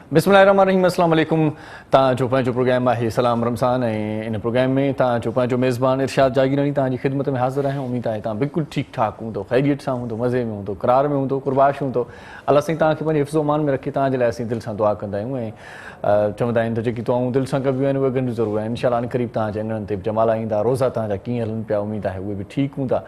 बिस्मिल्लाहिर्रहमानिर्रहीम अस्सलाम वालेकुम। तव्हांजो पंहिंजो प्रोग्राम आहे सलाम रमज़ान ऐं इन प्रोग्राम में तव्हांजो पंहिंजो मेज़बान इरशाद जागीरानी तव्हांजी ख़िदमत में हाज़िर आहे। उमेद आहे तव्हां बिल्कुलु ठीकु ठाक हूंदो, ख़ैरियत सां हूंदो, मज़े में हूंदो, क़रार में हूंदो, क़ुरबाश हूंदो। अल्लाह साईं तव्हांखे पंहिंजे हिफ़्ज़ो मान में रखे। तव्हांजे लाइ असीं दिलि सां दुआ कंदा आहियूं ऐं चवंदा आहिनि त जेकी दुआऊं दिलि सां कबियूं आहिनि उहे गंढ ज़रूरु आहिनि। इंशाअल्लाह क़रीब तव्हांजे अङणनि ते बि जमाला ईंदा, रोज़ा तव्हांजा कीअं हलनि पिया, उमेद आहे उहे बि ठीकु हूंदा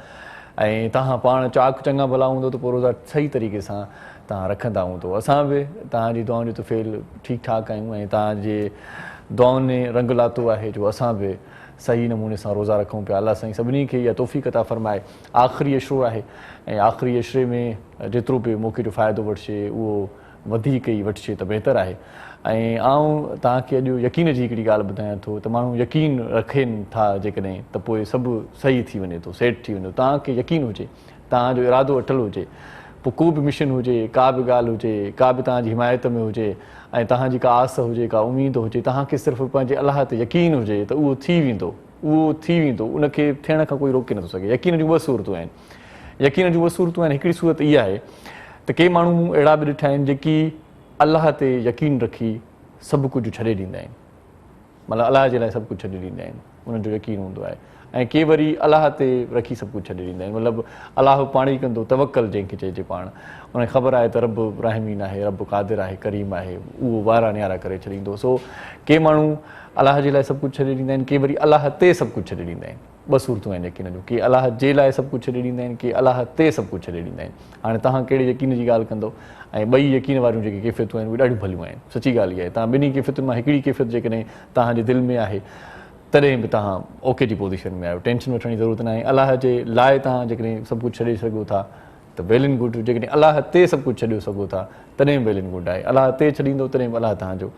ऐं तव्हां पाण चाक चङा भला हूंदो त पोइ रोज़ा सही तरीक़े सां तव्हां रखंदा हूंदो। असां बि तव्हांजी दुआउनि जो तुफ़ेल ठीकु ठाक आहियूं ऐं तव्हांजे दुआउनि में रंग लातो आहे जो असां बि सही नमूने सां रोज़ा रखूं पिया। अल्लाह साईं सभिनी खे इहा तौफ़ीक़ अता फ़रमाए। आख़िरी अशरो आहे ऐं आख़िरी अशरे में जेतिरो बि मौक़े जो फ़ाइदो वठिजे उहो वधीक ई वठिजे त बहितरु आहे। ऐं आउं तव्हांखे अॼु यकीन जी हिकिड़ी ॻाल्हि ॿुधायां थो त माण्हू यकीन रखनि था जेकॾहिं त पोइ सभु सही थी वञे थो, सेट थी वञे थो। तव्हांखे यकीन हुजे, तव्हांजो इरादो अटल हुजे, पोइ को बि मिशन हुजे, का बि ॻाल्हि हुजे, का बि तव्हांजी हिमायत में हुजे ऐं तव्हांजी का आस हुजे, का उमेद हुजे, तव्हांखे सिर्फ़ु पंहिंजे अलाह ते यकीन हुजे त उहो थी वेंदो, उहो थी वेंदो। उनखे थियण खां कोई रोके नथो सघे। यकीन जूं ॿ सूरतूं आहिनि। यकीन जूं ॿ सूरतूं आहिनि। हिकिड़ी सूरत इहा आहे त के माण्हू अहिड़ा बि ॾिठा आहिनि जेकी अलाह ते यकीन रखी सभु कुझु छॾे ॾींदा आहिनि, मतिलबु अलाह जे लाइ सभु कुझु छॾे ॾींदा आहिनि, उन्हनि जो यकीन हूंदो आहे। ऐं के वरी अलाह ते रखी सभु कुझु छॾे ॾींदा आहिनि, मतिलबु अलाह पाण ई कंदो, तवक्कल जंहिंखे चइजे पाण। उनखे ख़बर आहे त रब राहिमीन आहे, रब क़ादिर आहे, करीम आहे, उहो वारा न्यारा करे छॾींदो। सो के माण्हू अलाह जे लाइ सभु कुझु छॾे ॾींदा आहिनि, के वरी अलाह ते सभु कुझु छॾे ॾींदा आहिनि। ॿ सूरतूं आहिनि यकीन जूं, के अलाह जे लाइ सभु कुझु छॾे ॾींदा आहिनि, के अलाह ते सभु कुझु छॾे ॾींदा आहिनि। हाणे तव्हां कहिड़े यकीन जी ॻाल्हि कंदो ऐं ॿई यकीन वारियूं जेके कैफ़ियतूं आहिनि उहे ॾाढियूं भलियूं आहिनि। सची ॻाल्हि इहा आहे। तव्हां ॿिन्ही कैफ़ियतुनि मां हिकिड़ी कैफ़ियत जेकॾहिं तव्हांजे दिलि में आहे तॾहिं बि तव्हां ओके जी पोज़ीशन में आहियो, टेंशन वठण जी ज़रूरत न आहे। अलाह जे लाइ तव्हां जेकॾहिं सभु कुझु छॾे सघो था त वेल एंड गुड। जेकॾहिं अलाह ते सभु कुझु छॾे सघो था तॾहिं वेल एंड गुड आहे। अलाह ते छॾींदो तॾहिं बि अलाह तव्हांजो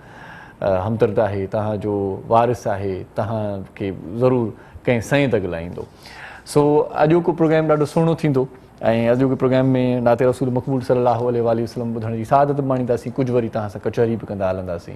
हमदर्द आहे, तव्हांजो वारिस आहे, तव्हांखे ज़रूरु कंहिं सही दग लाहींदो। सो अॼोको प्रोग्राम ॾाढो सुहिणो थींदो ऐं अॼोके प्रोग्राम में नाते रसूल मक़बूल सल्लल्लाहु अलैहि वसल्लम ॿुधण जी सादत बि माणींदासीं। कुझु वरी तव्हां सां कचहरी बि कंदा हलंदासीं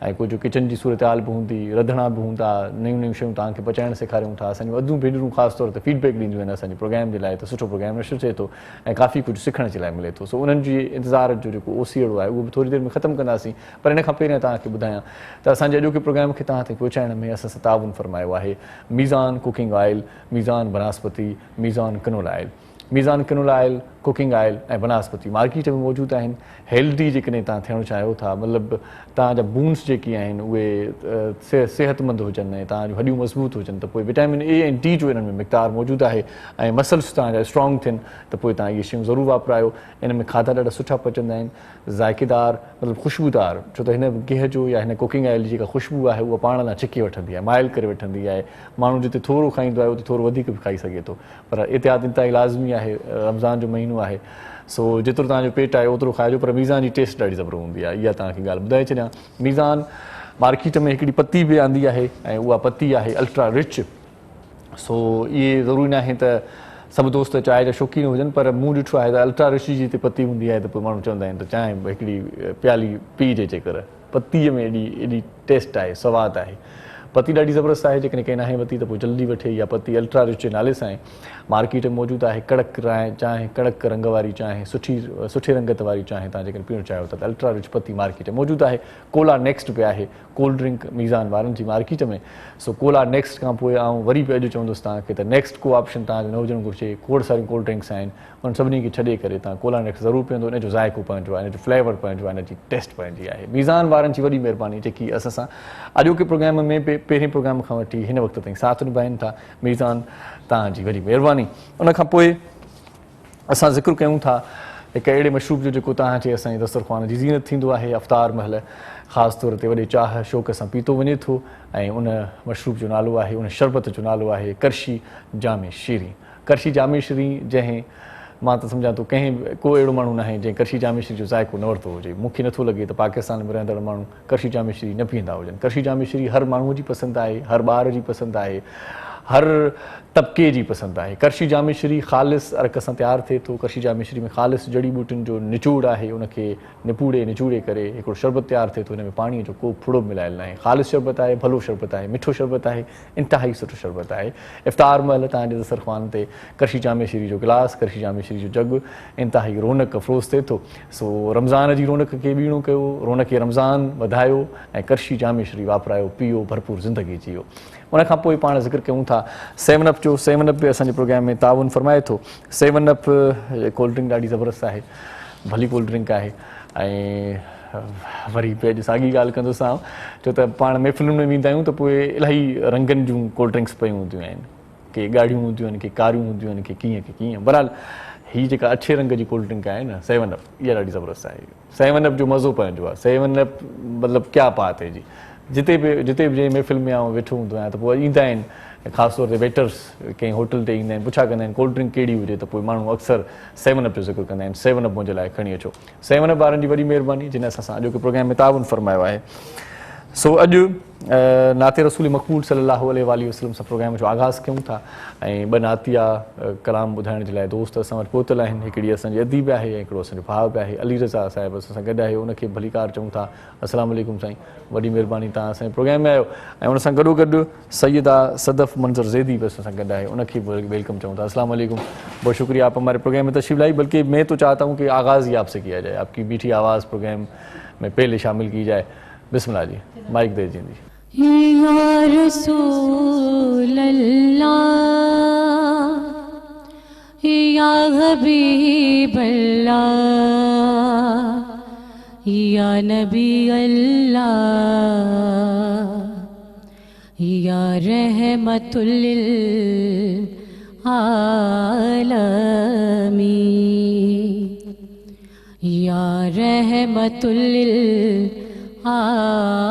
ऐं कुझु किचन जी सूरत हाल बि हूंदी, रंधिणा बि हूंदा, नयूं नयूं शयूं तव्हांखे पचाइणु सेखारियूं था। असांजूं अधूं भेनरूं ख़ासि तौर ते फीडबैक ॾींदियूं आहिनि असांजे प्रोग्राम जे लाइ त सुठो प्रोग्राम नशर थिए थो ऐं काफ़ी कुझु सिखण जे लाइ मिले थो। सो उन्हनि जी इंतज़ार जो जेको ओसीड़ो आहे उहो बि थोरी देरि में ख़तमु कंदासीं। पर इन खां पहिरियों तव्हांखे ॿुधायां त असांजे अॼोके प्रोग्राम खे तव्हां ताईं पहुचाइण में असां सां ताउन फरमायो आहे Meezan cooking oil, Meezan banaspati, Meezan canola oil. Meezan canola oil, cooking oil ऐं बनास्पति मार्केट में मौजूदु आहिनि। हेल्दी जेकॾहिं तव्हां थियणु चाहियो था, मतिलबु तव्हांजा बून्स जेके आहिनि उहे सिहतमंद हुजनि ऐं तव्हांजूं हॾियूं मज़बूत हुजनि त पोइ विटामिन ए ऐं डी जो इन्हनि में मिक़दार मौजूदु आहे ऐं मसल्स तव्हांजा स्ट्रॉन्ग थियनि त पोइ तव्हां इहे शयूं ज़रूरु वापरायो। इन में खाधा ॾाढा सुठा पचंदा आहिनि, ज़ाइक़ेदार, मतिलबु ख़ुशबूदार, छो त हिन गिह जो या हिन कुकिंग ऑयल जी जेका ख़ुशबू आहे उहा पाण लाइ छिके वठंदी आहे, माइल करे वठंदी आहे। माण्हू जिते थोरो खाईंदो आहे उते थोरो वधीक बि खाई सघे थो, पर एतिहाद इंतिहाई लाज़मी आहे। रमज़ान जो महीनो आहे, सो जेतिरो तव्हांजो पेट आहे ओतिरो खाइजो, पर मीज़ान जी टेस्ट ॾाढी ज़बरदस्त हूंदी आहे। इहा तव्हांखे ॻाल्हि ॿुधाए छॾियां। मीज़ान मार्केट में हिकिड़ी पती बि आंदी आहे ऐं उहा पती आहे अल्ट्रा रिच। सो इहे ज़रूरी न आहे त सभु दोस्त चांहि जा शौक़ीन हुजनि, पर मूं ॾिठो आहे त अल्ट्रा रिच जी हिते पती हूंदी आहे त पोइ माण्हू चवंदा आहिनि त चांहि हिकिड़ी प्याली पीउ जे कर पतीअ में एॾी टेस्ट आहे, सवादु आहे। पती ॾाढी ज़बरदस्त आहे। जेकॾहिं कंहिं नाहे वरिती त पोइ जल्दी वठे। इहा पती अल्ट्रा रिच जे नाले सां मार्केट में मौजूदु आहे। कड़क चांहि, कड़क रंग वारी चांहि, सुठे रंगत वारी चांहि तव्हां जेकॾहिं पीअणु चाहियो था त अल्ट्रा रिच पती मार्केट में मौजूदु आहे। कोला नेक्स्ट बि आहे कोल्ड ड्रिंक मीज़ान वारनि जी मार्केट में। सो कोला नेक्स्ट खां पोइ आउं वरी बि अॼु चवंदुसि तव्हांखे त नेक्स्ट को ऑप्शन तव्हांजो न हुजणु घुरिजे। खोड़ सारियूं कोल्ड ड्रिंक्स आहिनि, उन सभिनी खे छॾे करे तव्हां कोला नेक्स्ट ज़रूरु पीअंदो। इन जो ज़ाइक़ो पंहिंजो आहे, इन जो फ्लेवर पंहिंजो आहे, इन जी टेस्ट पंहिंजी आहे। मीज़ान वारनि जी वॾी महिरबानी जेकी असां सां अॼोके प्रोग्राम में पहिरें प्रोग्राम खां वठी हिन वक़्त ताईं साथ निभाइनि था। मीज़ान तव्हांजी वॾी महिरबानी। उनखां पोइ असां ज़िक्र कयूं था हिकु अहिड़े मशरूब जो जेको तव्हांजे असांजे दस्तरख़्वान जी ज़ीनत थींदो आहे अफ़्तार महिल, ख़ासि तौर ते वॾे चाह शौक़ सां पीतो वञे थो ऐं उन मशरूब जो नालो आहे, उन शरबत जो नालो आहे करशी जामे शीरी। करशी जामे शीरी जंहिं मां त सम्झां थो कंहिं को अहिड़ो माण्हू न आहे जंहिं करशी जामे शीरी जो ज़ाइक़ो न वरितो हुजे। मूंखे नथो लॻे त पाकिस्तान में रहंदड़ माण्हू करशी जामे शीरी न पीअंदा हुजनि। करशी जामे शीरी हर माण्हूअ जी पसंदि आहे, हर ॿार जी पसंदि आहे, हर तबके जी पसंद आहे। करशी जामे श्री ख़ालिस अरक सां तयारु थिए थो। करशी जामे श्री में ख़ालिस जड़ी बूटियुनि जो निचोड़ आहे, उनखे निचोड़े करे हिकिड़ो शरबत तयारु थिए थो। हिन में पाणीअ जो को फुड़ो मिलायल न आहे। ख़ालिस शरबत आहे, भलो शरबत आहे, मिठो शरबत आहे, इंतिहाई सुठो शरबत आहे। इफ़्तार महिल तव्हांजे दस्तरख़्वान ते करशी जामे श्री जो गिलास, करशी जामे श्री जो जग इंतिहाई रौनक अफ़रोज़ थिए थो। सो रमज़ान जी रौनक खे ॿीणो कयो, रौनक रमज़ान वधायो ऐं करशी जामे श्री वापरायो, पीओ, भरपूर ज़िंदगी जियो। उन खां पोइ पाण ज़िक्र कयूं था 7 अप जो। 7 अप बि असांजे प्रोग्राम में ताउन फरमाए थो। 7 अप कोल्ड ड्रिंक ॾाढी ज़बरदस्त आहे, भली कोल्ड ड्रिंक आहे। ऐं वरी बि अॼु साॻी ॻाल्हि कंदुसि आउं, छो त पाण महफ़िलुनि में वेंदा आहियूं त पोइ इलाही रंगनि जूं कोल्ड ड्रिंक्स पयूं हूंदियूं आहिनि। के ॻाढ़ियूं हूंदियूं आहिनि, के कारियूं हूंदियूं आहिनि, के कीअं। बहरहाल हीअ जेका अछे रंग जी कोल्ड ड्रिंक आहे न 7 अप, इहा ॾाढी ज़बरदस्त आहे। 7 अप जो मज़ो पंहिंजो आहे। 7 अप मतिलबु क्या बात है जी। जिते बि जंहिं महफ़िल में आउं वेठो हूंदो आहियां त पोइ ईंदा आहिनि, ख़ासि तौर ते वेटर्स कंहिं होटल ते ईंदा आहिनि, पुछा कंदा आहिनि कोल्ड ड्रिंक कहिड़ी हुजे, त पोइ माण्हू अक्सर 7 अप जो ज़िक्र कंदा आहिनि। 7 अप मुंहिंजे लाइ खणी अचो। 7 अप वारनि जी वॾी महिरबानी जिन असां सां अॼोके प्रोग्राम में ताउन फरमायो आहे। सो अॼु नाते रसूल मक़बूल सल्लल्लाहु अलैहि वसल्लम सां प्रोग्राम जो आगाज़ कयूं था ऐं 2 नातिया कलाम ॿुधाइण जे लाइ दोस्त असां वटि पहुतल आहिनि। हिकिड़ी असांजी अदीब आहे ऐं हिकिड़ो असांजो भाउ बि आहे, अली रज़ा साहिबु असां सां गॾु आहे। उनखे भलीकार चऊं था। अस्सलामु अलैकुम साईं, वॾी महिरबानी तव्हां असांजे प्रोग्राम में आयो। ऐं उन सां गॾोगॾु सैयदा सदफ़ मंज़र ज़ैदी बि असां सां गॾु आहे, उनखे बि वेलकम चऊं था। अस्सलामु अलैकुम, बहुत शुक्रिया आप हमारे प्रोग्राम में तशरीफ़ लाई। बल्कि मैं तो चाहता हूँ कि आगाज़ ही आपसे किया जाए, आपकी मीठी आवाज़ प्रोग्राम में पहले शामिल की जाए। बिस्मिल्लाह जी, माइक दे दीजिए। या रसूल अल्लाह, या हबीब अल्लाह, या नबी अल्लाह, या रहमतुल लिल आलमीन, या रहमतुल लिल आलमीन।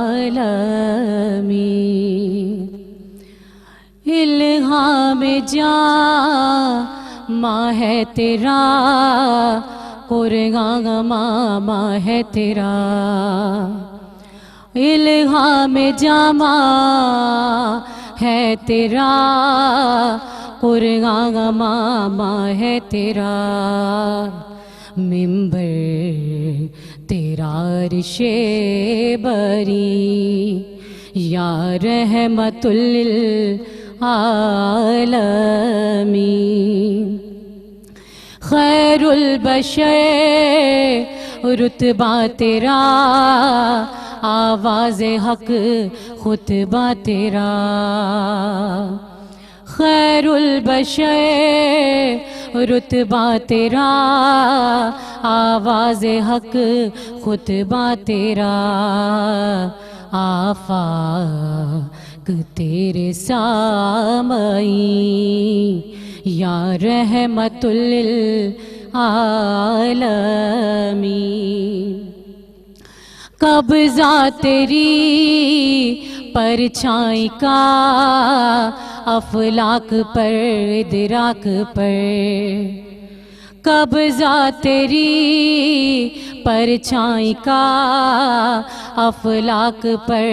इल्हाम जा माँ है तेरा, कुरआन मामा है तेरा। इल्हाम जामा है तेरा, कुरआन मामा है तेरा। मिंबर तेरा अर्शे बरी, या रहमतुल लिल आलमीन। खैरुल बशर रुतबा तेरा, आवाज़ हक खुतबा तेरा। खैरुल बशर रुतबा तेरा, आवाज़ हक खुतबा तेरा। आफाक तेरे सामईं, या रहमतुल लिल आलमीन। कब्ज़ा तेरी परछाई का, अफलाक पर इदराक पर। कब्ज़ा तेरी परछाई का, अफलाक पर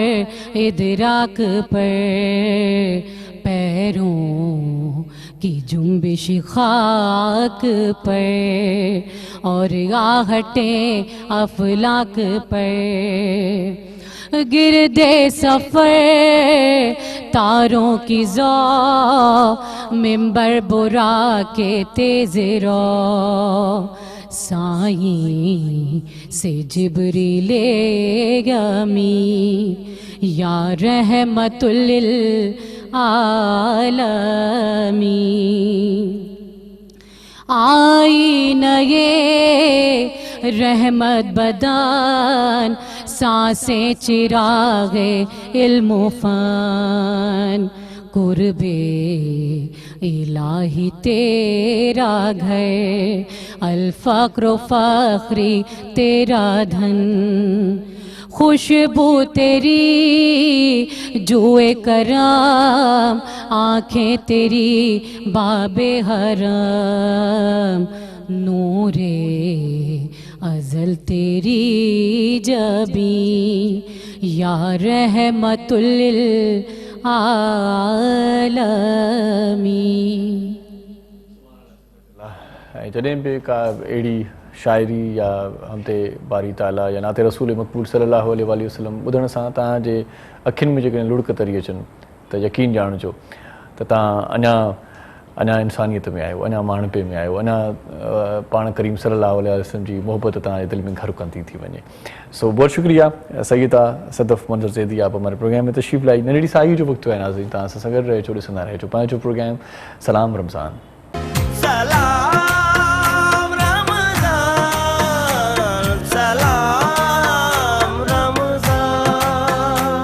इदराक पर। पैरों की जुम्बिश खाक पर, और आहटें अफलाक पर। गिरदे सफ़र तारों की ज़ौ, मिंबर बुरा के तेज़ रो। साईं से जिब्रीले यमी, या रहमतुल लिल आलमीन। आई नये रहमत बदान, सांसें चिरागे इल्म फ़न। कुर्बे इलाही तेरा घर, अल्फ़क्र फ़ख्री तेरा धन। खुशबू तेरी जुए करम, आँखें तेरी बाबे हरम। नूरे अज़ल तेरी जबी, या रहमतुल लिल आलमीन। ऐं जॾहिं बि का अहिड़ी शाइरी या हमते बारी ताला या नाते रसूल मक़बूल सल्लल्लाहु अलैहि वसल्लम ॿुधण सां तव्हांजे अखियुनि में जेकॾहिं लुड़क तरी अचनि त यकीन ॼाणिजो त तव्हां अञा इंसानियत में आहियो, अञा माण्हुपे में आहियो, अञा पाण करीम सल्लल्लाहु अलैहि वसल्लम जी मोहबत तव्हांजे दिलि में घर कंदी थी वञे। सो बहुत शुक्रिया सैयदा सदफ़ मंज़र ज़ैदी आप हमारे प्रोग्राम में तशरीफ़ लाई। नंढड़ी साई जो वक़्तु आहे नाज़रीन, तव्हां सां गॾु रहिजो, ॾिसंदा रहिजो पंहिंजो प्रोग्राम सलाम रमज़ान। सलाम रमज़ान, सलाम रमज़ान,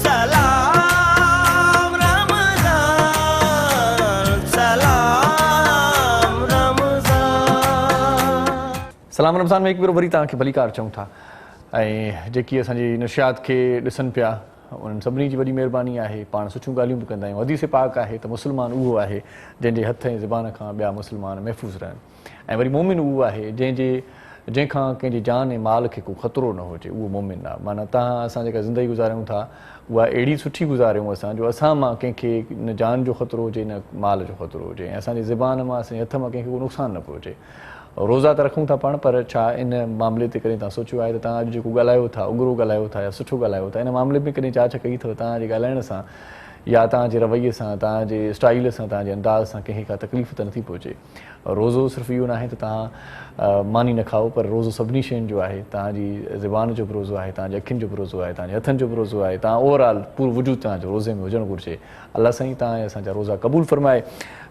सलाम रमज़ान, सलाम रमज़ान। सलाम रमज़ान में हिकु भेरो वरी तव्हांखे भलीकार चऊं था ऐं जेकी असांजी नशियात खे ॾिसनि पिया उन्हनि सभिनी जी वॾी महिरबानी आहे। पाण सुठियूं ॻाल्हियूं बि कंदा आहियूं। हदीस पाक आहे त मुस्लमान उहो आहे जंहिंजे हथ ऐं ज़बान खां ॿिया मुस्लमान महफ़ूज़ रहनि, ऐं वरी मोमिन उहो आहे जंहिंखां कंहिंजी जान ऐं माल खे को ख़तरो न हुजे, उहो मोमिन आहे। माना तव्हां असां जेका ज़िंदगी गुज़ारियूं था उहा अहिड़ी सुठी गुज़ारियूं असां जो असां मां कंहिंखे न जान जो ख़तरो हुजे न माल जो ख़तरो हुजे, ऐं असांजी ज़बान मां असांजे हथ मां कंहिंखे को नुक़सानु न पहुचे। रोज़ा त रखूं था पाण, पर छा इन मामले ते कॾहिं तव्हां सोचियो आहे त तव्हां अॼु जेको ॻाल्हायो था, उघरो ॻाल्हायो था या सुठो ॻाल्हायो था, इन मामले में कॾहिं जांच कई अथव तव्हांजे ॻाल्हाइण सां या तव्हांजे रवैये सां, तव्हांजे स्टाइल सां, तव्हांजे अंदाज़ सां कंहिंखे का तकलीफ़ त नथी पहुचे? रोज़ो सिर्फ़ु इहो न आहे त तव्हां मानी न खाओ, पर रोज़ो सभिनी शयुनि जो आहे। तव्हांजी ज़बान जो बि रोज़ो आहे, तव्हांजे अखियुनि जो बि रोज़ो आहे, तव्हांजे हथनि जो बि रोज़ो आहे। तव्हां ओवरऑल पूरो वजूद तव्हांजो रोज़े में हुजणु घुरिजे। अलाह साईं तव्हां असांजा रोज़ा क़बूल फ़रमाए।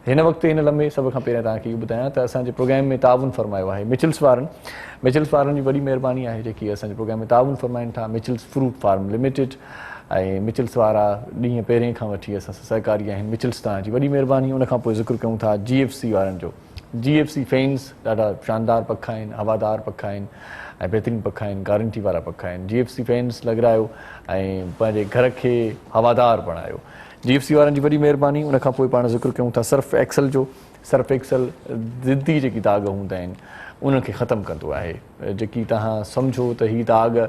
हिन वक़्तु हिन लम्हे सभ खां पहिरियों तव्हांखे इहो ॿुधायां त असांजे प्रोग्राम में ताउन फ़रमायो आहे मिचल्स वारनि जी वॾी महिरबानी आहे जेकी असांजे प्रोग्राम में ताउन फ़रमाइनि था। मिचल्स फ्रूट फार्म लिमिटेड ऐं मिचल्स वारा ॾींहं पहिरें खां वठी असां सां सहकारी आहिनि। मिचल्स तव्हांजी वॾी महिरबानी। उनखां पोइ ज़िक्र कयूं था GFC वारनि जो। GFC फैन्स ॾाढा शानदार पखा आहिनि, हवादार पखा आहिनि ऐं बहितरीनु पखा आहिनि, गारंटी वारा पखा आहिनि। GFC फैन्स लॻारायो ऐं पंहिंजे घर खे हवादार बणायो। GFC वारनि जी वॾी महिरबानी। उनखां पोइ पाण ज़िक्र कयूं था सर्फ एक्सल जो। सर्फ एक्सल ज़िद्दी जेकी दाग़ हूंदा आहिनि उनखे ख़तमु कंदो आहे। जेकी तव्हां सम्झो त हीअ दाग़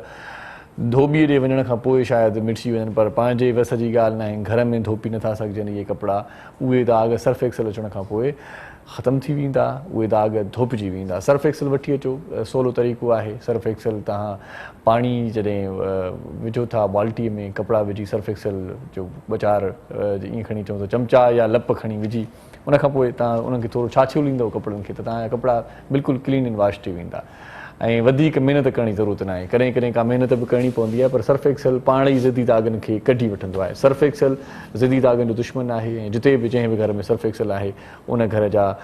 धोबीअ ॾे वञण खां पोइ शायदि मिटिजी वञनि, पर पंहिंजे वस जी ॻाल्हि न आहे। घर में धोपी नथा सघजनि इहे कपिड़ा, उहे दाग़ सर्फ एक्सल अचण खां पोइ ख़तमु थी वेंदा, उहे दाग़ धोपिजी वेंदा। सर्फ एक्सल वठी अचो, सवलो तरीक़ो आहे। सर्फ एक्सल तव्हां पाणी जॾहिं विझो था बाल्टीअ में, कपिड़ा विझी सर्फ एक्सल जो ॿ चारि ईअं खणी चऊं त चमचा या लप खणी विझी उनखां पोइ तव्हां उनखे थोरो छाछीलींदव कपिड़नि खे, त तव्हांजा कपिड़ा बिल्कुलु क्लीन एंड वॉश थी वेंदा। ऐं वधीक महिनत करण जी ज़रूरत न आहे। कॾहिं कॾहिं का महिनत बि करणी पवंदी आहे, पर सर्फ एक्सल पाण ई ज़िद्दी दाग़नि खे कढी वठंदो आहे। सर्फ एक्सल ज़िद्दी दाग़नि जो दुश्मन आहे ऐं जिते बि जंहिं बि घर में सर्फ एक्सल आहे उन घर जा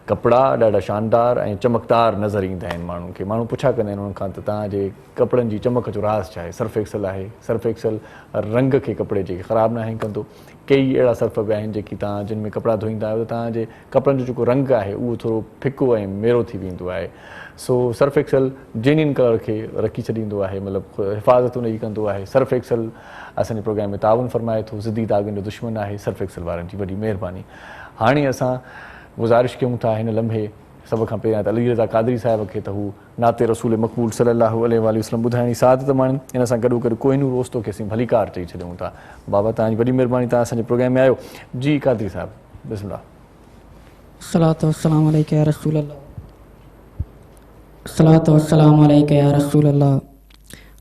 कपिड़ा ॾाढा शानदार ऐं चमकदार नज़र ईंदा आहिनि माण्हुनि खे। माण्हू पुछा कंदा आहिनि उन्हनि खां त तव्हांजे कपिड़नि जी चमक जो राज़ छा आहे? सर्फ एक्सल आहे। सर्फ एक्सल रंग खे कपिड़े जे ख़राबु न कंदो। कई अहिड़ा सर्फ बि आहिनि जेकी तव्हां जिन में कपिड़ा धोईंदा आहियो त तव्हांजे कपिड़नि जो जेको रंग आहे उहो थोरो फिको ऐं मेरो थी वेंदो आहे। सो सर्फ एक्सल जेन्युइन कलर खे रखी छॾींदो आहे, मतिलबु हिफ़ाज़त उनजी कंदो आहे। सर्फ एक्सल असांजे प्रोग्राम में ताउन फ़रमाए थो। ज़िद्दी दाग़नि जो दुश्मन आहे सर्फ एक्सल वारनि जी वॾी महिरबानी। हाणे असां गुज़ारिश कयूं था हिन लम्हे सभ खां पहिरियां त अली रज़ा क़ादरी साहिब खे त हू नाते रसूल मक़बूल सल्लल्लाहु अलैहि वसल्लम ॿुधाइणी सादत माण्हुनि। इन सां गॾो गॾु कोहिनूर रोस्तो खे असीं भलीकार चई छॾियूं था। बाबा तव्हांजी वॾी महिरबानी, तव्हां असांजे प्रोग्राम में आयो। जी क़ादरी साहिब बिस्मिल्लाह। सलातो वस्सलाम अलैका या रसूल अल्लाह, सलातो वस्सलाम अलैका या रसूल अल्लाह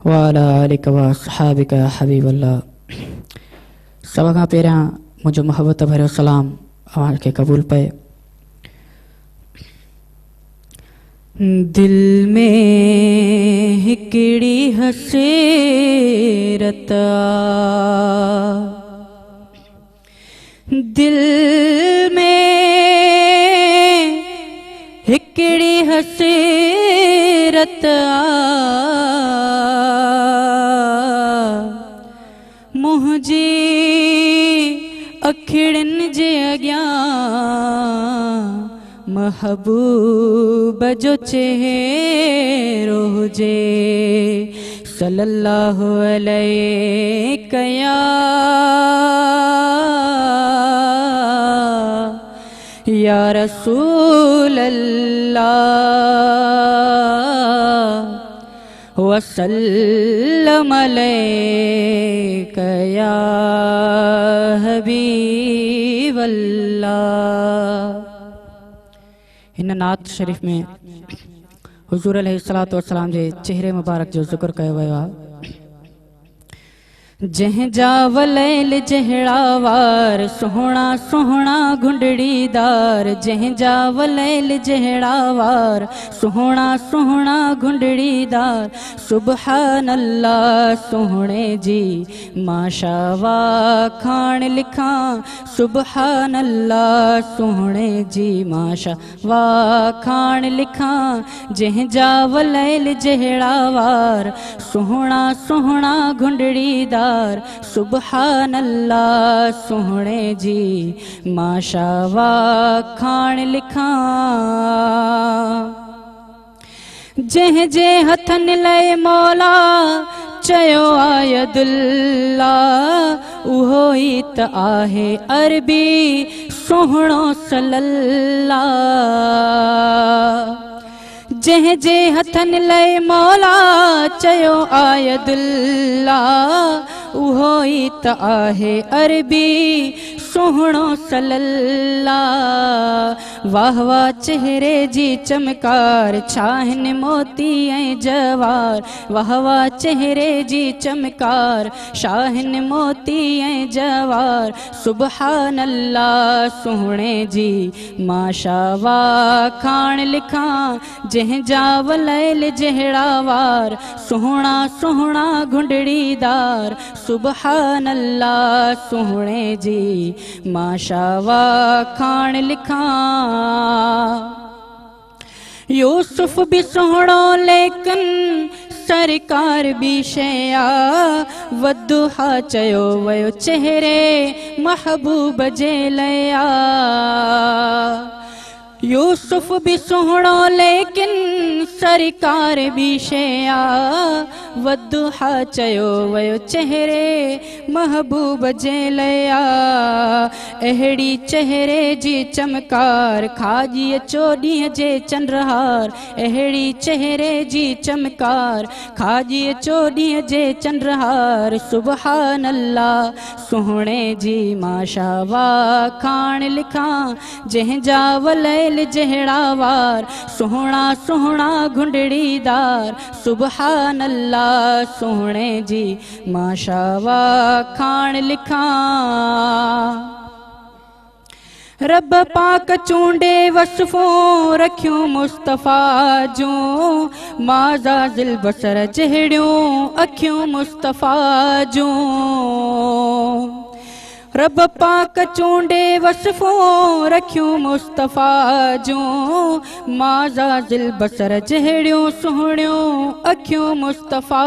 व अला आलिका व असहाबिका या हबीब अल्लाह। सभ खां पहिरियां मुंहिंजो मोहबत भरियो सलाम अव्हांखे क़बूल पए। दिल में हिकिड़ी हसरत दिल में हिकिड़ी हसरत मुंहिंजी अखिड़ियुनि जे अॻियां महबूब जो चेहरो हुजे सल्लल्लाहु अलैहि या रसूल अल्लाह वसल्लम अलैका या हबीबल्लाह। हिन नात शरीफ़ में हुज़ूर अलैहिस्सलातु वस्सलाम जे चेहरे मुबारक जो ज़िक्र कयो वियो आहे। जंहिंजा वलैल जहिड़ा वार सुहिणा सुहिणा घुंडड़ीदार, जंहिंजा वलैल जहिड़ा वार सुहिणा सुहिणा घुंडड़ीदार, सुबहान अल्लाह सुहिणे जी माशा वाखाण लिखां, सुबहान अल्लाह सुहिणे जी माशा वाखाण लिखां। जंहिंजा वलैल जहिड़ा वार सुहिणा सुहिणा घुंडड़ीदार, सुबहान अल्लाह सुहिणे जी माशा वाखाण लिखां। जंहिंजे हथनि लए मौला चयो आयदुल्ला, उहो ई त आहे अरबी सुहिणो सल्लल्लाह। जंहिंजे हथनि लए मौला चयो आयदुल्ला, उहो ई त आहे अरबी सुहिणो सल्लल्लाह। वाह वाह चेहरे जी चमकार, छाहिन मोती ऐं जवार, वाह वाह चेहरे जी चमकार, शाहिन मोती ऐं जवार, सुबहान अल्लाह सुहिणे जी माशा वाखाण लिखां। जंहिंजा वलैल जहिड़ा वार सुहिणा सुहिणा घुंडड़ीदार, सुबहान अल्लाह सुहिणे जी माशा वाखाण लिखां। यूसुफ भी सुहिणो लेकिन सरकार भी शया, वदुहा चयो वियो चेहरे महबूब जे लया। यूसुफ भी सुहिणो लेकिन सरकार भी शया, वदुहा चयो वियो चेहरे महबूब जे लया। अहिड़ी चेहरे जी चमकार खाजी अचो ॾींहं जे चंद्रहार, अहिड़ी चेहरे जी चमकार खाजी अचो ॾींहं जे चंद्रहार, सुबहान अल्लाह सुहिणे जी माशा वाखाण लिखां। जंहिंजा वलैल जहिड़ा वार सुहिणा सुहिणा घुंडड़ीदार, सुबहान अल्लाह सुहिणे जी माशा वाखाण लिखां। रब पाक चूंडे वसफ़ूं रखियूं मुस्तफ़ा जूं, माज़ा ज़िल बसर जहिड़ियूं अखियूं मुस्तफ़ा जूं। रब पाक चूंडे वसफ़ूं रखियूं मुस्तफ़ा जूं, माज़ा ज़िल बसर जहिड़ियूं सुहिणियूं अखियूं मुस्तफ़ा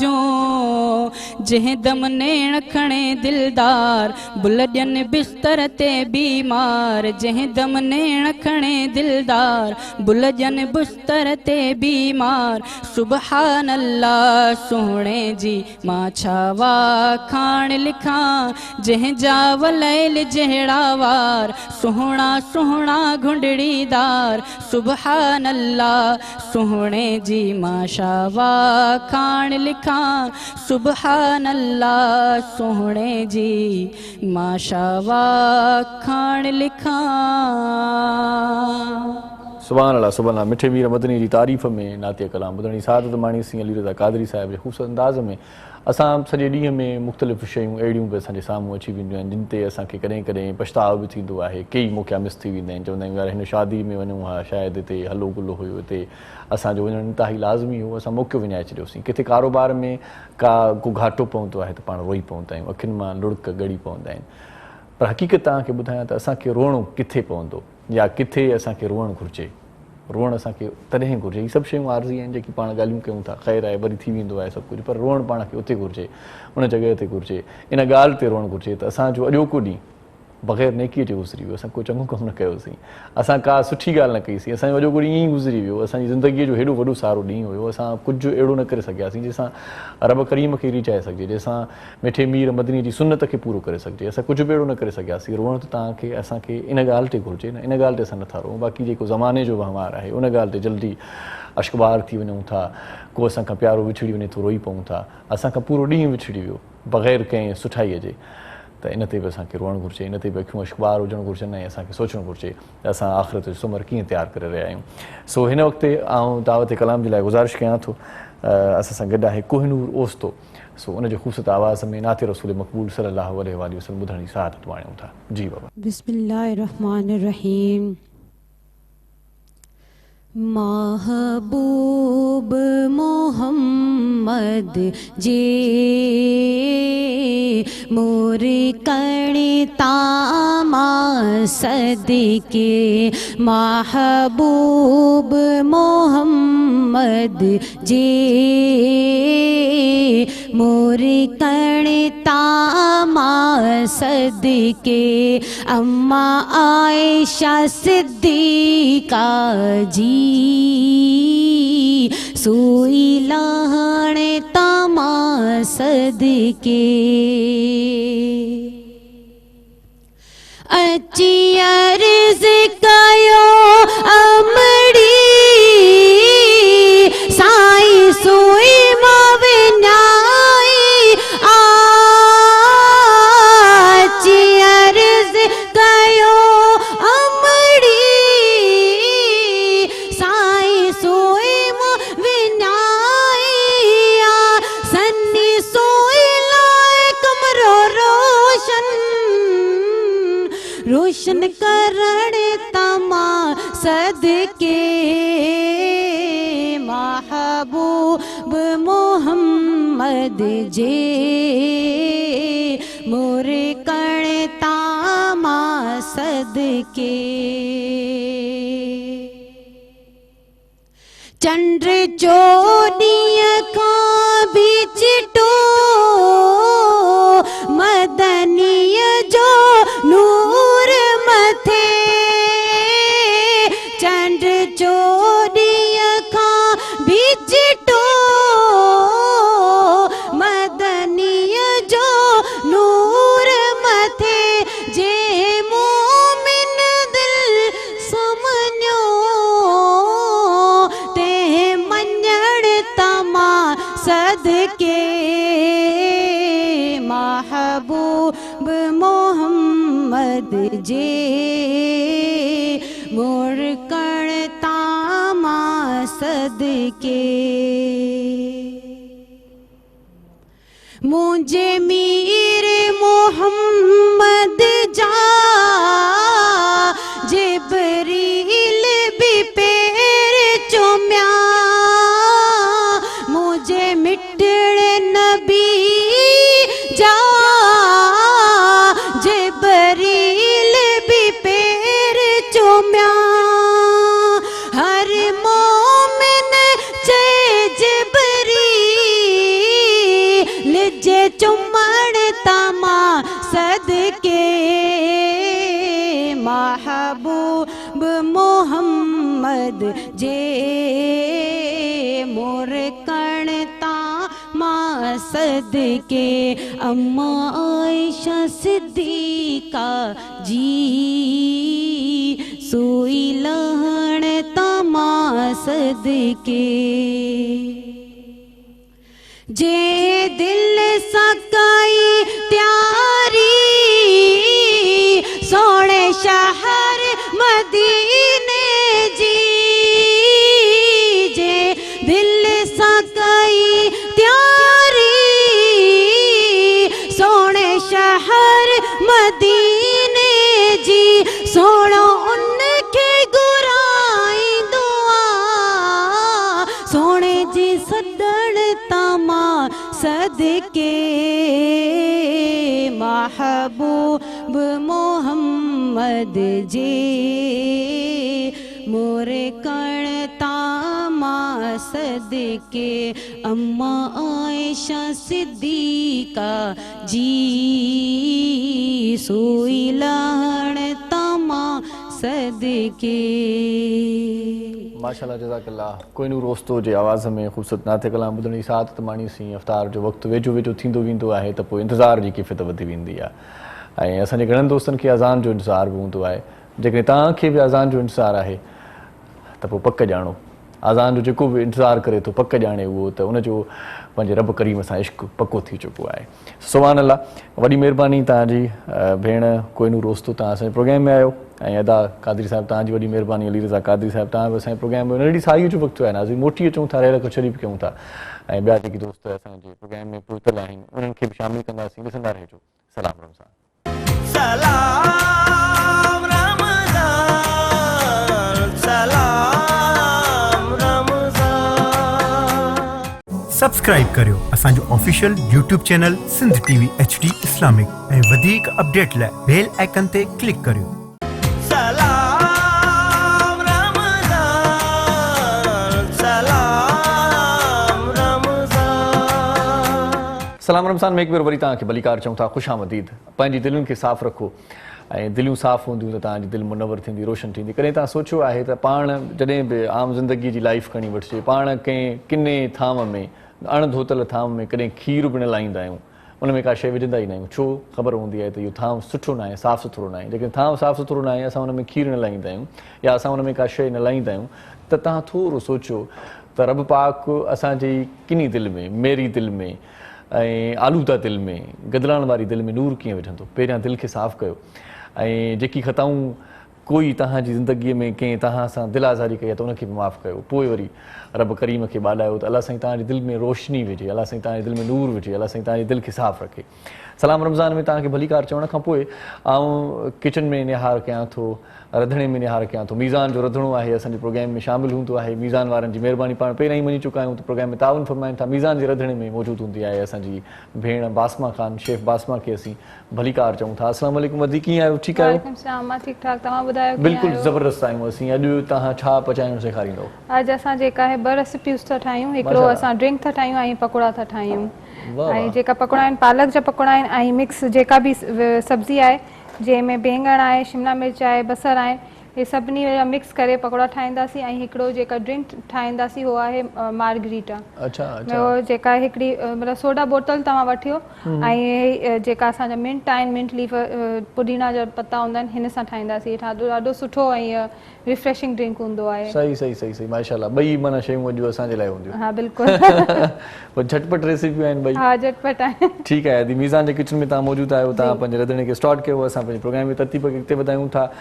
जूं। जंहिं दम नेण खणे दिलदार बुल ॾियनि बिस्तर ते बीमार, जंहिं दम नेण खणे दिलदार बुल ॾियनि बिस्तर ते बीमार, सुबहान अल्लाह सुहिणे जी माशा वाखाण लिखां। जंहिंजा वलैल जहिड़ा वार सुहिणा सुहिणा घुंडड़ीदार, सुबहान अल्लाह सुहिणे जी माशा वाखाण लिखां। सुबहान अल्लाह सुहिणे जी माशा वाखाण लिखां। सुभान अल्लाह सुभान अल्लाह। मिठे मीर मदनी जी तारीफ़ में नातिया कलाम ॿुधणी सादत माणी सिंह अली रज़ा क़ादरी साहिब जे ख़ूबसूरत अंदाज़ में असां सॼे ॾींहं में मुख़्तलिफ़ शयूं अहिड़ियूं बि असांजे साम्हूं अची वेंदियूं आहिनि जिन ते असांखे कॾहिं कॾहिं पछताव बि थींदो आहे। कई मौक़ा मिस थी वेंदा आहिनि, चवंदा आहियूं यार हिन शादी में वञूं हा, शायदि हिते हलो गुलो हुयो, हिते असांजो वञणु इंतिहाई लाज़मी हो, असां मौक़ो विञाए छॾियोसीं। किथे कारोबार में को घाटो पवंदो आहे त पाण रोई पवंदा आहियूं, अखियुनि मां लुड़क ॻड़ी पवंदा आहिनि। पर हक़ीक़त तव्हांखे ॿुधायां त असांखे रोअणो किथे पवंदो या किथे असांखे रोअणु घुरिजे। रोअणु असांखे तॾहिं घुरिजे। हीअ सभु शयूं आर्ज़ी आहिनि जेकी पाण ॻाल्हियूं कयूं था, ख़ैरु आहे वरी थी वेंदो आहे सभु कुझु, पर रोअणु पाण खे उते घुरिजे, उन जॻह ते घुरिजे, इन ॻाल्हि ते रोअणु घुरिजे त असांजो अॼोको ॾींहुं बग़ैर नेकीअ जो गुज़री वियो, असां को चङो कमु न कयोसीं, असां का सुठी ॻाल्हि न कईसीं, असांजो वॾो ॾींहुं ईअं ई गुज़री वियो, असांजी ज़िंदगीअ जो हेॾो वॾो सारो ॾींहुं हुयो, असां कुझु अहिड़ो न करे सघियासीं जंहिंसां रब करीम खे रिचाए सघिजे, जंहिंसां मिठे मीर मदनी जी सुन्नत खे पूरो करे सघिजे। असां कुझु बि अहिड़ो न करे सघियासीं। रोअण त तव्हांखे असांखे इन ॻाल्हि ते घुरिजे न, इन ॻाल्हि ते असां नथा रोऊं, बाक़ी जेको ज़माने जो वहिंवार आहे उन ॻाल्हि ते जल्दी अश्कबार थी वञूं था, को असांखां प्यारो विछड़ी वञे थो रोई पऊं था, असांखां पूरो ॾींहुं विछड़ी वियो बग़ैर कंहिं सुठाईअ जे, त इन ते बि असांखे रोअणु घुरिजे, इन ते बि अखियूं अश्कबार हुजणु घुरिजनि ऐं असांखे सोचणु घुरिजे त असां आख़िरत जो सुमर कीअं तयारु करे रहिया आहियूं। सो हिन वक़्तु आउं दावत कलाम जे लाइ गुज़ारिश कयां थो, असां सां गॾु आहे कोहिनूर ओस्तो, सो उनजे ख़ूबसूरत आवाज़ में नाते रसूल मक़बूल सल्लल्लाहु अलैहि वसल्लम ॿुधण जी सआदत माणियूं था। जी बाबा। बिस्मिल्लाहिर्रहमानिर्रहीम। महबूब मोहम्मद जे मोर कणितामा सदके, महबूब मोहम्मद जे मोर कणितामा सदके, अम्मा आयशा सिद्दीका जी सोई लहण तमा सदके, अची अर्ज़ कयो अमड़ी साईं सोई मविनाई, अची अर्ज़ कयो अमड़ी साईं सोई मविनाई, सन्नी सोई लाए कमरो रोशन रोशन करण तमा सदके, महबूब मोहम्मद जे मोर कण तामा सदके, चंद्र चोॾीअ खां बि चिटो मदनीअ जो नूर मथे, चंद्र चोॾीअ खां बि चिटो मदनीअ जो नूर मथे, जे मोमिन दिल समझो ते मञण तमा सदके, महबूब मोहम्मद जे मोर कण तामा सदके, मुझे मीर मोहम्मद जा जिब्रील भी पैर चुम्या, मुझे मिठड़े नबी जा जिब्रील भी पैर चुम्या, हर मोमिन चे जिब्रील जे चुमण तमा सदके, महबूब मोहम्मद जे मोर कण तामा सदके, अम्मा आयशा सिद्दीका जी सोई लहण तमा सदके, जे दिल सकाई त्यारी सोने शहर मदीने जी, जे दिल सकाई त्यारी सोने शहर मदीने जी, सोनो उनके गुराई दुआ सोने जी सदन तमा सदके, महबूब मोहम्मद जे मोर कण तामा सदके, अम्मा आयशा सिद्दीका जी सोई लहण तमा सदके। माशाल्लाह जज़ाकल्लाह। कोई नूर रोस्तो जे आवाज़ में ख़ूबसूरत नाते कलाम ॿुधण जी साथ तमाणी सी अफ़्तार जो वक़्तु वेझो वेझो थींदो वेंदो आहे त पोइ इंतज़ार जी कैफ़ियत वधी वेंदी आहे ऐं असांजे घणनि दोस्तनि खे अज़ान जो इंतज़ार बि हूंदो आहे। जेकॾहिं तव्हांखे बि अज़ान जो इंतज़ार आहे त पोइ पक ॼाणो अज़ान जो जेको बि इंतज़ारु करे थो पक ॼाणे उहो त उनजो पंहिंजे रब करीम सां इश्क़ पको थी चुको आहे। सुभान अल्लाह। वॾी महिरबानी तव्हांजी भेण कोहिनूर रोस्तो तव्हां असांजे प्रोग्राम में आयो ऐं अदा कादरी साहिबु तव्हांजी वॾी महिरबानी अली रज़ा कादरी साहिबु तव्हां बि असांजे प्रोग्राम में नंढड़ी साईअ जो वक़्तु आहे नाज़रीन मोटी अचूं था रहियल शरीफ़ कयूं था ऐं ॿिया जेके दोस्त असांजे प्रोग्राम में पहुतल आहिनि उन्हनि खे बि शामिल कंदासीं। ॾिसंदा रहिजो। सलाम रमज़ान। सलाम रमज़ान सलाम रमज़ान। सब्सक्राइब करियो असांजो official YouTube channel Sindh TV HD Islamic ऐं वधीक अपडेट लाइ बेल आइकन ते क्लिक करियो। सलाम रमज़ान सलाम रमज़ान। सलाम रमज़ान में हिकु भेरो वरी तव्हांखे भलीकार चऊं था ख़ुशि आमदीद। पंहिंजी दिलुनि खे साफ़ रखो ऐं दिलियूं साफ़ हूंदियूं त तव्हांजी दिलि मुनवर थींदी रोशन थींदी। कॾहिं तव्हां सोचियो आहे त पाण जॾहिं बि आम ज़िंदगी जी लाइफ खणी वठिजे पाण कंहिं किने थाम में अणधोतल थाम में कॾहिं खीर बि न लाहींदा आहियूं उन में का शइ विझंदा ई न आहियूं। छो ख़बर हूंदी आहे त इहो थाम सुठो न आहे साफ़ु सुथिरो न आहे। जेकॾहिं थाम साफ़ु सुथिरो न आहे असां उन में खीर न लाहींदा आहियूं या असां उन में का शइ न लाहींदा आहियूं त तव्हां थोरो सोचो त रब पाक असांजी किनी दिलि में मेरी दिलि में ऐं आलूदा दिलि में गदलाइण वारी दिलि में नूर कीअं विझंदो। पहिरियां दिलि खे साफ़ु कयो ऐं जेकी ख़ताऊं कोई तव्हांजी ज़िंदगीअ में कंहिं तव्हां सां दिलि आज़ारी कई आहे त उनखे बि माफ़ु कयो। पोइ वरी रब करीम खे ॿाॾायो त अलाह साईं तव्हांजी दिलि में रोशनी विझे अलाह साईं तव्हांजी दिलि में नूर विझे अलाह साईं तव्हांजी दिलि खे साफ़ु रखे। सलाम रमज़ान में तव्हांखे भलीकार चवण खां पोइ आउं किचन में निहार कयां थो रंधिणे में निहार कयां थो। मीज़ान जो रंधिणो आहे असांजे प्रोग्राम में शामिलु हूंदो आहे। मीज़ान वारनि जी महिरबानी पाण पहिरियां ई मञी चुका आहियूं त प्रोग्राम में ताउन फरमाइनि था। मीज़ान जे रंधिणे में मौजूदु हूंदी आहे असांजी भेण बासमा ख़ान शेफ़ बासमा खे असीं भलीकार चऊं था। अस्सलाम वालेकुम वदी कीअं आहियो ठीकु आहियो? मां ठीकु ठाक तव्हां ॿुधायो बिल्कुलु ज़बरदस्त आहियूं असीं। अॼु तव्हां छा पचाइणु सेखारींदो? अॼु असां जेका आहे ॿ रेसिपीज़ था ठाहियूं। हिकिड़ो असां ड्रिंक था ठाहियूं ऐं पकोड़ा था ठाहियूं। ऐं जेका पकोड़ा आहिनि पालक जा पकोड़ा आहिनि ऐं मिक्स जेका बि सब्ज़ी आहे जंहिंमें बैंगन आहे शिमला मिर्च आहे बसर आहे हे सभिनी जा मिक्स करे पकोड़ा ठाहींदासीं। ऐं हिकिड़ो जेका ड्रिंक ठाहींदासीं उहो आहे मार्गरीटा। अच्छा जेका हिकिड़ी मतिलबु सोडा बोतल तव्हां वठियो ऐं जेका असांजा मिंट आहिनि मिंट लीफ पुदीना जा पत्ता हूंदा आहिनि हिन सां ठाहींदासीं। ॾाढो सुठो ऐं रिफ्रेशिंग ड्रिंक हूंदो आहे। सही सही सही सही माशाल्लाह। ॿई माना शयूं अॼु असांजे लाइ हूंदियूं। हा बिल्कुलु। झटपट रेसिपियूं आहिनि ॿई। हा झटपट आहिनि। ठीकु आहे। अदी मीज़ान जे किचन में तव्हां मौजूदु आहियो तव्हां पंहिंजे रंधिणे खे स्टार्ट कयो असां पंहिंजे प्रोग्राम में तरतीब खे अॻिते वधायूं था।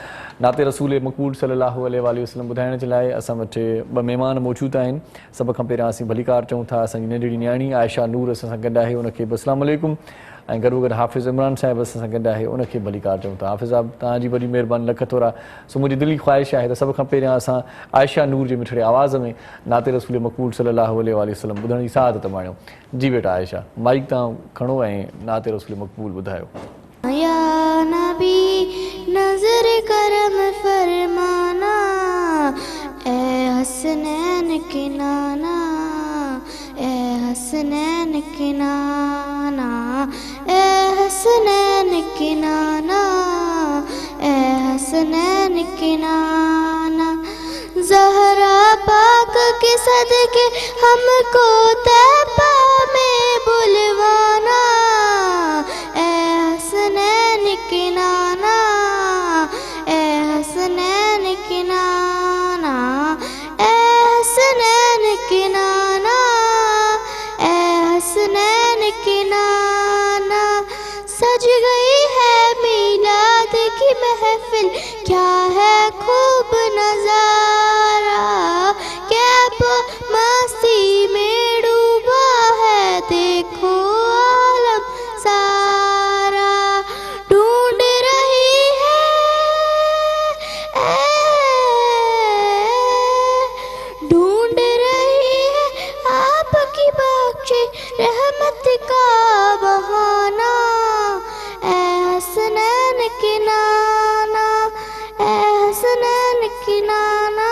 नाते रसूल मक़बूल सल्लल्लाहु अलैहि वसल्लम ॿुधाइण जे लाइ असां वटि ॿ महिमान मौजूदु आहिनि। सभ खां पहिरियां असीं भलीकार चऊं था असांजी नंढड़ी न्याणी आयशा नूर असां सां गॾु आहे उनखे बि अस्सलाम वालेकुम ऐं गॾो गॾु हाफ़िज़ इमरान साहिबु असां सां गॾु आहे उनखे भलीकार चऊं था। हाफ़िज़ साहिबु तव्हांजी वॾी महिरबानी लख थोरा। सो मुंहिंजी दिली ख़्वाहिश आहे त सभ खां पहिरियां असां आयशा नूर जे मिठड़े आवाज़ में नाते रसूल मक़बूल सल्लल्लाहु अलैहि वसल्लम ॿुधण जी साथ माणियूं। जी बेटा आयशा माइक तव्हां खणो ऐं नाते रसूल मक़बूल ॿुधायो। या नबी नजर करम फरमाना ए हसनैन के नाना ए हसनैन के नाना ए हसनैन के नाना ए हसनैन के नाना ज़हरा पाक के सदके हमको तैबा में बुलवाना ए हसनैन के नाना ए हसनैन के नाना ए हसनैन के नाना ए हसनैन के नाना सज गई है मीलाद की महफिल क्या है खूब नजारा क्या मस्ती में डूबा है देखो आलम सारा ढूंढ रही है आपकी बख्शी रहमत का बहाना ए हसनैन के नाना ए हसनैन के नाना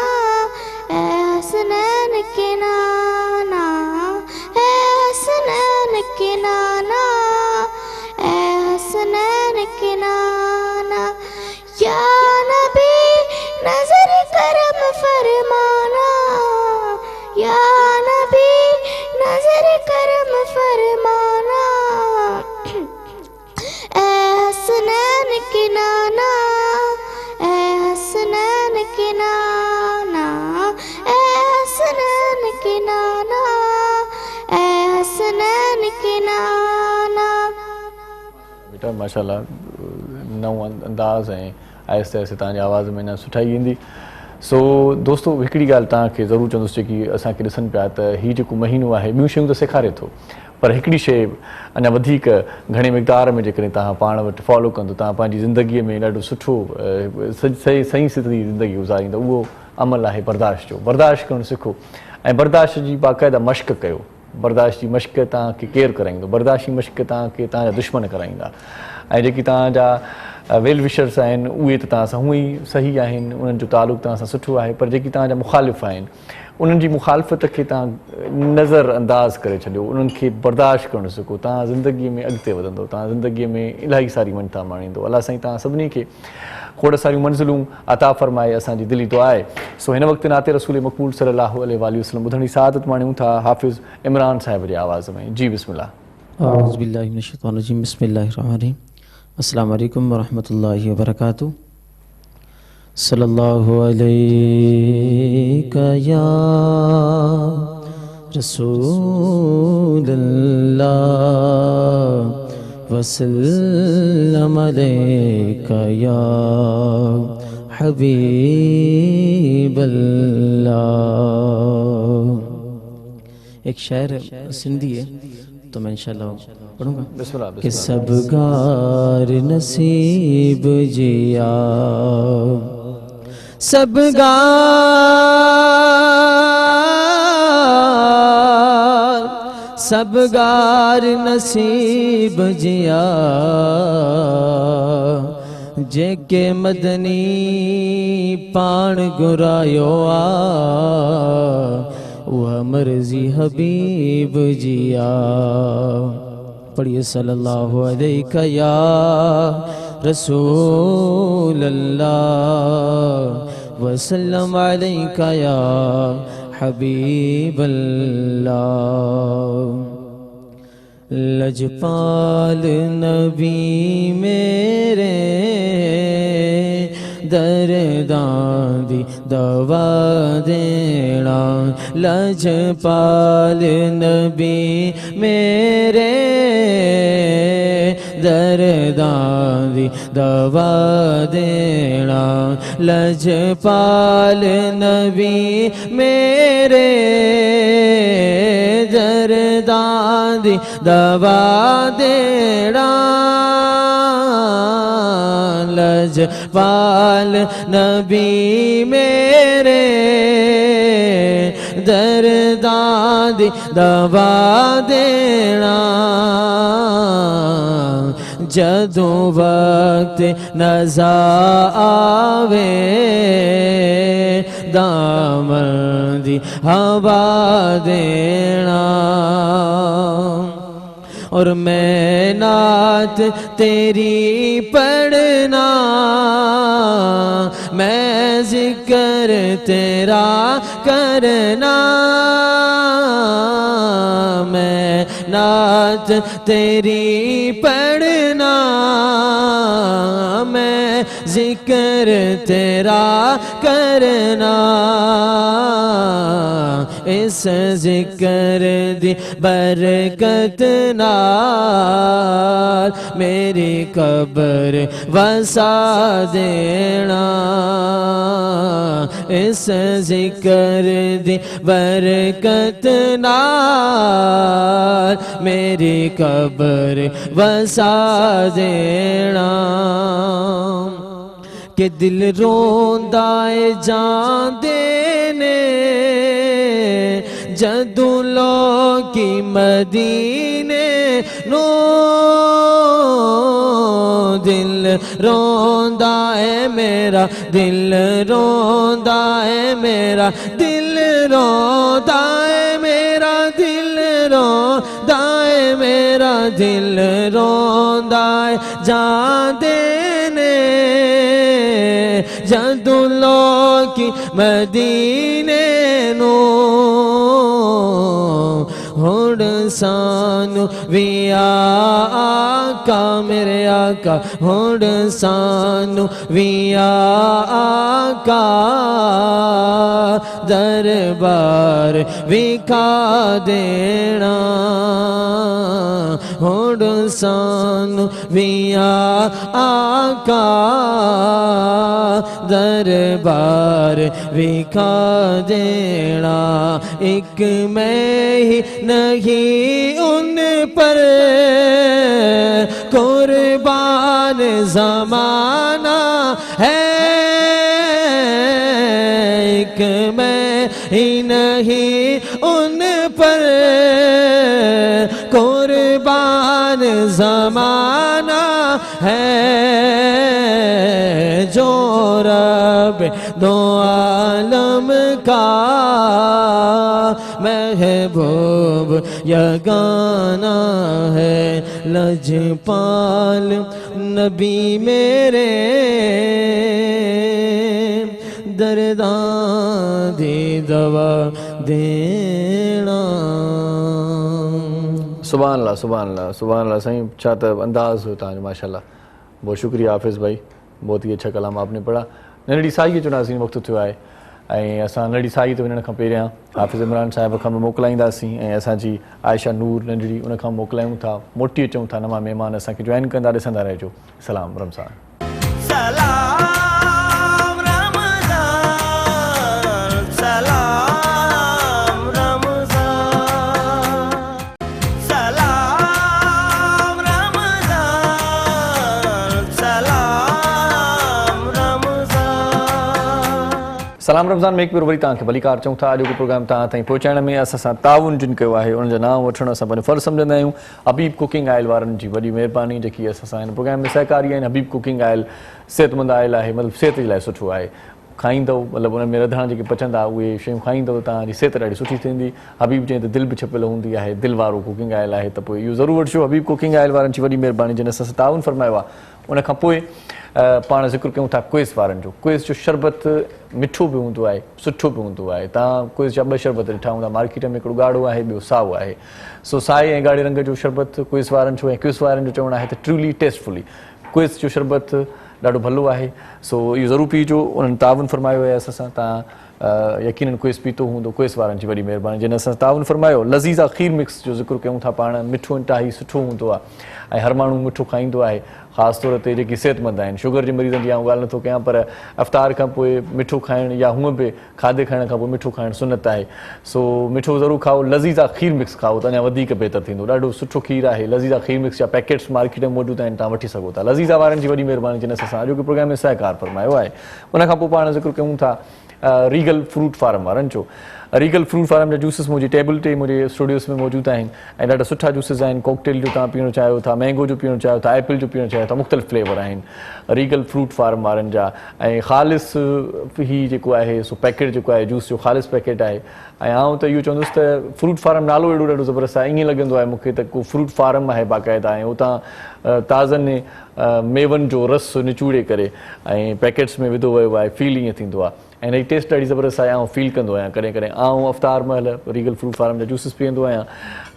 ए हसनैन के नाना ए हसनैन के नाना ए हसनैन के नाना फरमाना या नबी नजर करम फरमाना ऐ हसनैन के नाना ऐ हसनैन के नाना ऐ हसनैन के नाना ऐ हसनैन के नाना। बेटा माशाल्लाह नओं अंदाज़ ऐं आहिस्ते आहिस्ते तव्हांजी आवाज़ में न सुठाई ईंदी। सो दोस्तो हिकिड़ी ॻाल्हि तव्हांखे ज़रूरु चवंदुसि जेकी असांखे ॾिसनि पिया त हीउ जेको महीनो आहे ॿियूं शयूं त सेखारे थो, पर हिकिड़ी शइ अञा वधीक घणे मिक़दार में जेकॾहिं तव्हां पाण वटि फॉलो कंदो, तव्हां पंहिंजी ज़िंदगीअ में ॾाढो सुठो सही सिधी ज़िंदगी गुज़ारींदो, उहो अमल आहे बर्दाश्त जो। बर्दाश्त करणु सिखो ऐं बर्दाश्त जी बाक़ाइदा मश्क कयो। बर्दाश्त जी मश्क तव्हांखे केरु कराईंदो? बर्दाश्त जी मश्क तव्हांखे तव्हांजा दुश्मन कराईंदा। ऐं जेकी तव्हांजा वेल विशर्स आहिनि उहे त तव्हां सां हूअं ई सही आहिनि, उन्हनि जो तालुक़ु तव्हां सां सुठो आहे, पर जेकी तव्हांजा मुख़ालिफ़ आहिनि उन्हनि जी मुख़ालिफ़त खे तव्हां नज़र अंदाज़ करे छॾियो, उन्हनि खे बर्दाश्त करणु सिखो। तव्हां ज़िंदगीअ में अॻिते वधंदो, तव्हां ज़िंदगीअ में इलाही सारी मञता माणींदो। अलाह साईं तव्हां सभिनी खे खोड़ सारियूं मंज़िलूं अता फ़रमाए, असांजी दिली दुआ आहे। सो हिन वक़्तु नाते रसूल मक़बूल सल्लल्लाहु अलैहि वसल्लम ॿुधण जी सआदत माणियूं था हाफ़िज़ इमरान साहिब जी आवाज़ में। जी बिस्मिल्लाह। औज़ु बिल्लाहि मिनश शैतानिर रजीम, बिस्मिल्लाहिर रहमानिर रहीम। अस्सलामु अलैकुम वरहमतुल्लाहि वबरकातुहू। सल्लल्लाहु अलैका या रसूलल्लाह वसल्लम अलैका या हबीबल्लाह। एक शायर सिंधी है तो मैं इंशाल्लाह पढ़ूंगा कि सब गार नसीब जिया, सब गार नसीब जिया, जेके मदनी पाण घुरायो आ वह मर्जी हबीब जिया। पढ़िए सल्लल्लाहु अलैका या रसूल अल्लाह वसल्लम अलैका या हबीब अल्लाह। लजपाल नबी मेरे दर्दां दी दवा देना, लजपाल नबी मेरे दर्दां दी दवा देना, लजपाल नबी मेरे दर्दां दी दवा देना, लजपाल नबी मेरे दर्दां दी दवा देना। जदों वक्त नज़ा आवे दामन दी हवा देना, और मैं नात तेरी पढ़ना, मैं जिक्र तेरा करना, मैं नात तेरी पढ़ना, मैं जिक्र तेरा करना। इस जिक्र दी बरकत नाल मेरी कब्र वसा देना, इस जिक्र दी बरकत नाल मेरी कब्र वसा देना। कि दिल रोंदा है जांदे ने जदों लोकी मदीने नो, दिल रोंदा है मेरा, दिल रोंदा है मेरा, दिल रोंदा है मेरा, दिल रोंदा है मेरा, दिल रोंदा है जांदे ने जदों लोग की मदीने नू हुण सानू वी आका मेरे आका हुण सानू वी आका दरबार विखा देना हुण सानू वी आका दरबार विखा देना एक मैं ही नहीं उन पर कुर्बान ज़माना है एक मैं ही नहीं उन पर कुर्बान ज़माना है जो रब दो आलम का महबूब यगाना है लजपाल नबी मेरे दर्दां दी दवा देना। सुभान अल्लाह सुभान अल्लाह सुभान अल्लाह साईं छा त अंदाज़ हो तव्हांजो माशाल्लाह। बहुत शुक्रिया हाफ़िज़ भाई, बहुत ही अच्छा कलाम आपने पढ़ा। नंढड़ी साईअ जो नाज़रीन वक़्तु थियो आहे ऐं असां नंढड़ी साई ते वञण खां पहिरियां हाफ़िज़ इमरान साहिब खां बि मोकिलाईंदासीं ऐं असांजी आयशा नूर नंढड़ी उन खां मोकिलायूं था, मोटी अचूं था नवां महिमान असांखे जॉइन कंदा, ॾिसंदा रहिजो। सलाम रमज़ान। सलाम रमज़ान सलाम रमज़ान सलाम रमज़ान सलाम रमज़ान। सलाम रमज़ान में हिकु भेरो वरी तव्हांखे भली कार चऊं था। अॼोको प्रोग्राम तव्हां ताईं पहुचाइण में असां सां ताउन जिन कयो आहे उन्हनि जो नाम वठणु असां पंहिंजो फ़र्ज़ु सम्झंदा आहियूं। हबीब कुकिंग आयल वारनि जी वॾी महिरबानी जेकी असां सां हिन प्रोग्राम में सहकारी आहिनि। हबीब कुकिंग आयल सिहतमंद आयल आहे, मतिलबु सिहत जे लाइ सुठो आहे। खाईंदव मतिलबु उन में रधण जेके पचंदा उहे शयूं खाईंदव तव्हांजी सिहत ॾाढी सुठी थींदी। हबीब चई त दिलि बि छपियल हूंदी आहे, दिलि वारो कुकिंग आयल आहे, त पोइ इहो ज़रूरु वठिजो। हबीब कुकिंग आयल वारनि जी वॾी महिरबानी जिन असां सां ताउन फरमायो आहे। उन खां पोइ पाण ज़िक्र कयूं था क्वेस वारनि जो। क्वेस जो शरबत मिठो बि हूंदो आहे, सुठो बि हूंदो आहे। तव्हां क्वेस जा ॿ शरबत ॾिठा हूंदा मार्केट में, हिकिड़ो ॻाढ़ो आहे, ॿियो साओ आहे। सो साए ऐं ॻाढ़े रंग जो शरबत क्वेस वारनि जो ऐं क्वेस वारनि जो चवणु आहे त ट्रूली टेस्टफुली क्वेस जो शरबत ॾाढो भलो आहे। सो इहो ज़रूरु पीजो। उन्हनि ताउन फरमायो आहे असां सां, तव्हां यकीनन क्वेस पीतो हूंदो। क्वेस वारनि जी वॾी महिरबानी जिन असां ताउन फरमायो। लज़ीज़ा खीर मिक्स जो ज़िक्र कयूं था पाण, मिठो इंतिहाई सुठो हूंदो आहे ऐं हर माण्हू मिठो खाईंदो आहे, ख़ासि तौर ते जेकी सिहतमंद आहिनि। शुगर जे मरीज़नि जी आउं ॻाल्हि नथो कयां, पर अफ़्तार खां पोइ मिठो खाइणु या हूअं बि खाधे खाइण खां पोइ मिठो खाइणु सुनत आहे। सो मिठो ज़रूरु खाओ। लज़ीज़ा खीर मिक्स खाओ त अञा वधीक बहितर थींदो। ॾाढो सुठो खीर आहे। लज़ीज़ा खीर मिक्स जा पैकेट्स मार्केट में मौजूदु आहिनि, तव्हां वठी सघो था। लज़ीज़ा वारनि जी वॾी महिरबानी जिन असां अॼोके प्रोग्राम में सहकार फरमायो आहे। उन खां पोइ पाण ज़िक्र कयूं था रीगल फ्रूट फार्म वारनि जो। रीगल फ्रूट फार्म जा जूसिस मुंहिंजी टेबल ते मुंहिंजे स्टूडियोस में मौजूदु आहिनि ऐं ॾाढा सुठा जूसिस आहिनि। कॉकटेल जो तव्हां पीअणु चाहियो था, मैंगो जो पीअणु चाहियो था, एप्पल जो पीअणु चाहियो था, मुख़्तलिफ़ फ्लेवर आहिनि रीगल फ्रूट फार्म वारनि जा। ऐं ख़ालिस ही जेको आहे सो पैकेट जेको आहे जूस जो ख़ालिस पैकेट आहे। ऐं आउं त इहो चवंदुसि त फ्रूट फार्म नालो अहिड़ो ॾाढो ज़बरदस्त आहे। ईअं लॻंदो आहे मूंखे त को फ्रूट फार्म आहे बाक़ाइदा ऐं उतां ताज़नि मेवनि जो रस निचोड़े करे ऐं पैकेट्स में विधो वियो आहे। फील ईअं थींदो आहे ऐं हिन जी टेस्ट ॾाढी ज़बरदस्त आहे। आउं फील कंदो आहियां कॾहिं कॾहिं। आउं अफ़्तार महिल रीगल फ्रूट फार्म जा जूसिस पीअंदो आहियां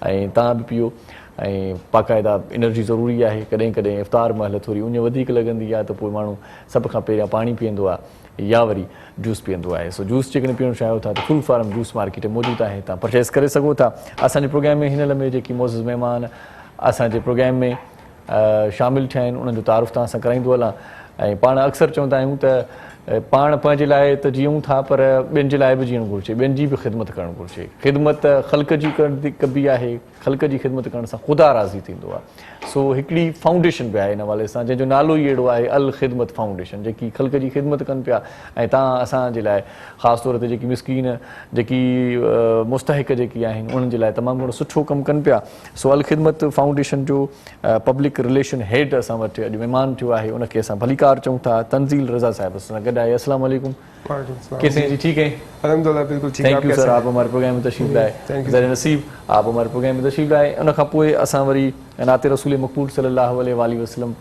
ऐं तव्हां बि पीओ। ऐं बाक़ाइदा एनर्जी ज़रूरी आहे। कॾहिं कॾहिं इफ़्तार महिल थोरी उञ वधीक लॻंदी आहे त पोइ माण्हू सभ खां पहिरियां पाणी पीअंदो आहे या वरी जूस पीअंदो आहे। सो जूस जेकॾहिं पीअणु चाहियो था त फ्रूट फार्म जूस मार्केट में मौजूदु आहे, तव्हां परचेस करे सघो था। असांजे प्रोग्राम में हिन लम्हे जेकी मौज़ूज़ महिमान असांजे प्रोग्राम में शामिलु थिया आहिनि उन्हनि जो तारुफ़ तव्हां सां कराईंदो हलां। ऐं पाण अक्सर चवंदा आहियूं त पाण पंहिंजे लाइ त जीऊं था पर ॿियनि जे लाइ बि जीअणु घुरिजे, ॿियनि जी बि ख़िदमत करणु घुरिजे। ख़िदमत ख़ल्क़ जी कबी आहे, ख़ल्क़ जी ख़िदमत करण सां ख़ुदा राज़ी थींदो आहे। सो हिकिड़ी फाउंडेशन बि आहे हिन हवाले सां जंहिंजो नालो ई अहिड़ो आहे अल ख़िदमत फाउंडेशन, जेकी ख़ल्क़ जी ख़िदमत कनि पिया। ऐं तव्हां असांजे लाइ ख़ासि तौर ते जेकी मिसकीन जेकी मुस्तहिक जेकी आहिनि उन्हनि जे लाइ तमामु घणो सुठो कमु कनि पिया। सो अल ख़िदमत फाउंडेशन जो पब्लिक रिलेशन हेड असां वटि अॼु महिमान थियो आहे, उनखे असां भली कार चऊं था। तंज़ील रज़ा साहिब असां सां गॾु आहे। अस्सलाम वालेकुम وعلیکم السلام. کیسے ہیں جی؟ ٹھیک ہیں الحمدللہ بالکل ٹھیک. Thank you sir. آپ ہمارے پروگرام میں تشریف لائے. ذرا نصیب آپ ہمارے پروگرام میں تشریف لائے. ان खां पोइ असां वरी नाते रसूल मक़बूल सल्लल्लाहु अलैहि वसल्लम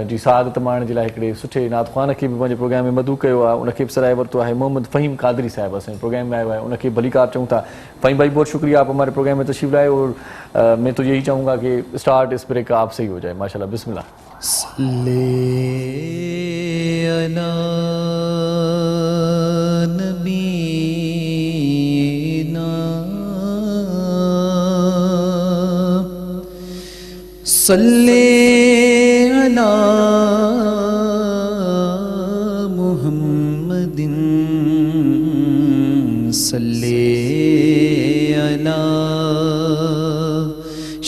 जी सादत माण्हुनि जे लाइ हिकिड़े सुठे नात ख़्वान खे बि पंहिंजे प्रोग्राम में मदू कयो आहे. उनखे बि सराए वरितो आहे. मोहम्मद फ़हीम कादरी साहिब असांजे प्रोग्राम में आयो आहे. उनखे भलीकार चऊं था. फ़हीम भाई बहुत शुक्रिया आप हमारे प्रोग्राम में तशरीफ लाए. और मैं तो यही चाहूँगा कि स्टार्ट इस ब्रेक का आप से ही हो जाए. माशाल्लाह. बिस्मिल्लाह. صلی علی محمد صلی علی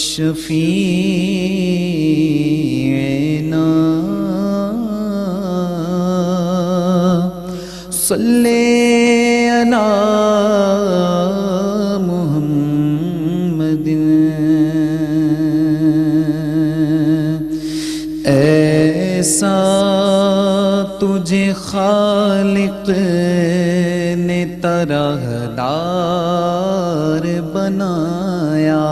شفیعنا صلی علی محمد. ایسا تجھے خالق نے طرح دار بنایا.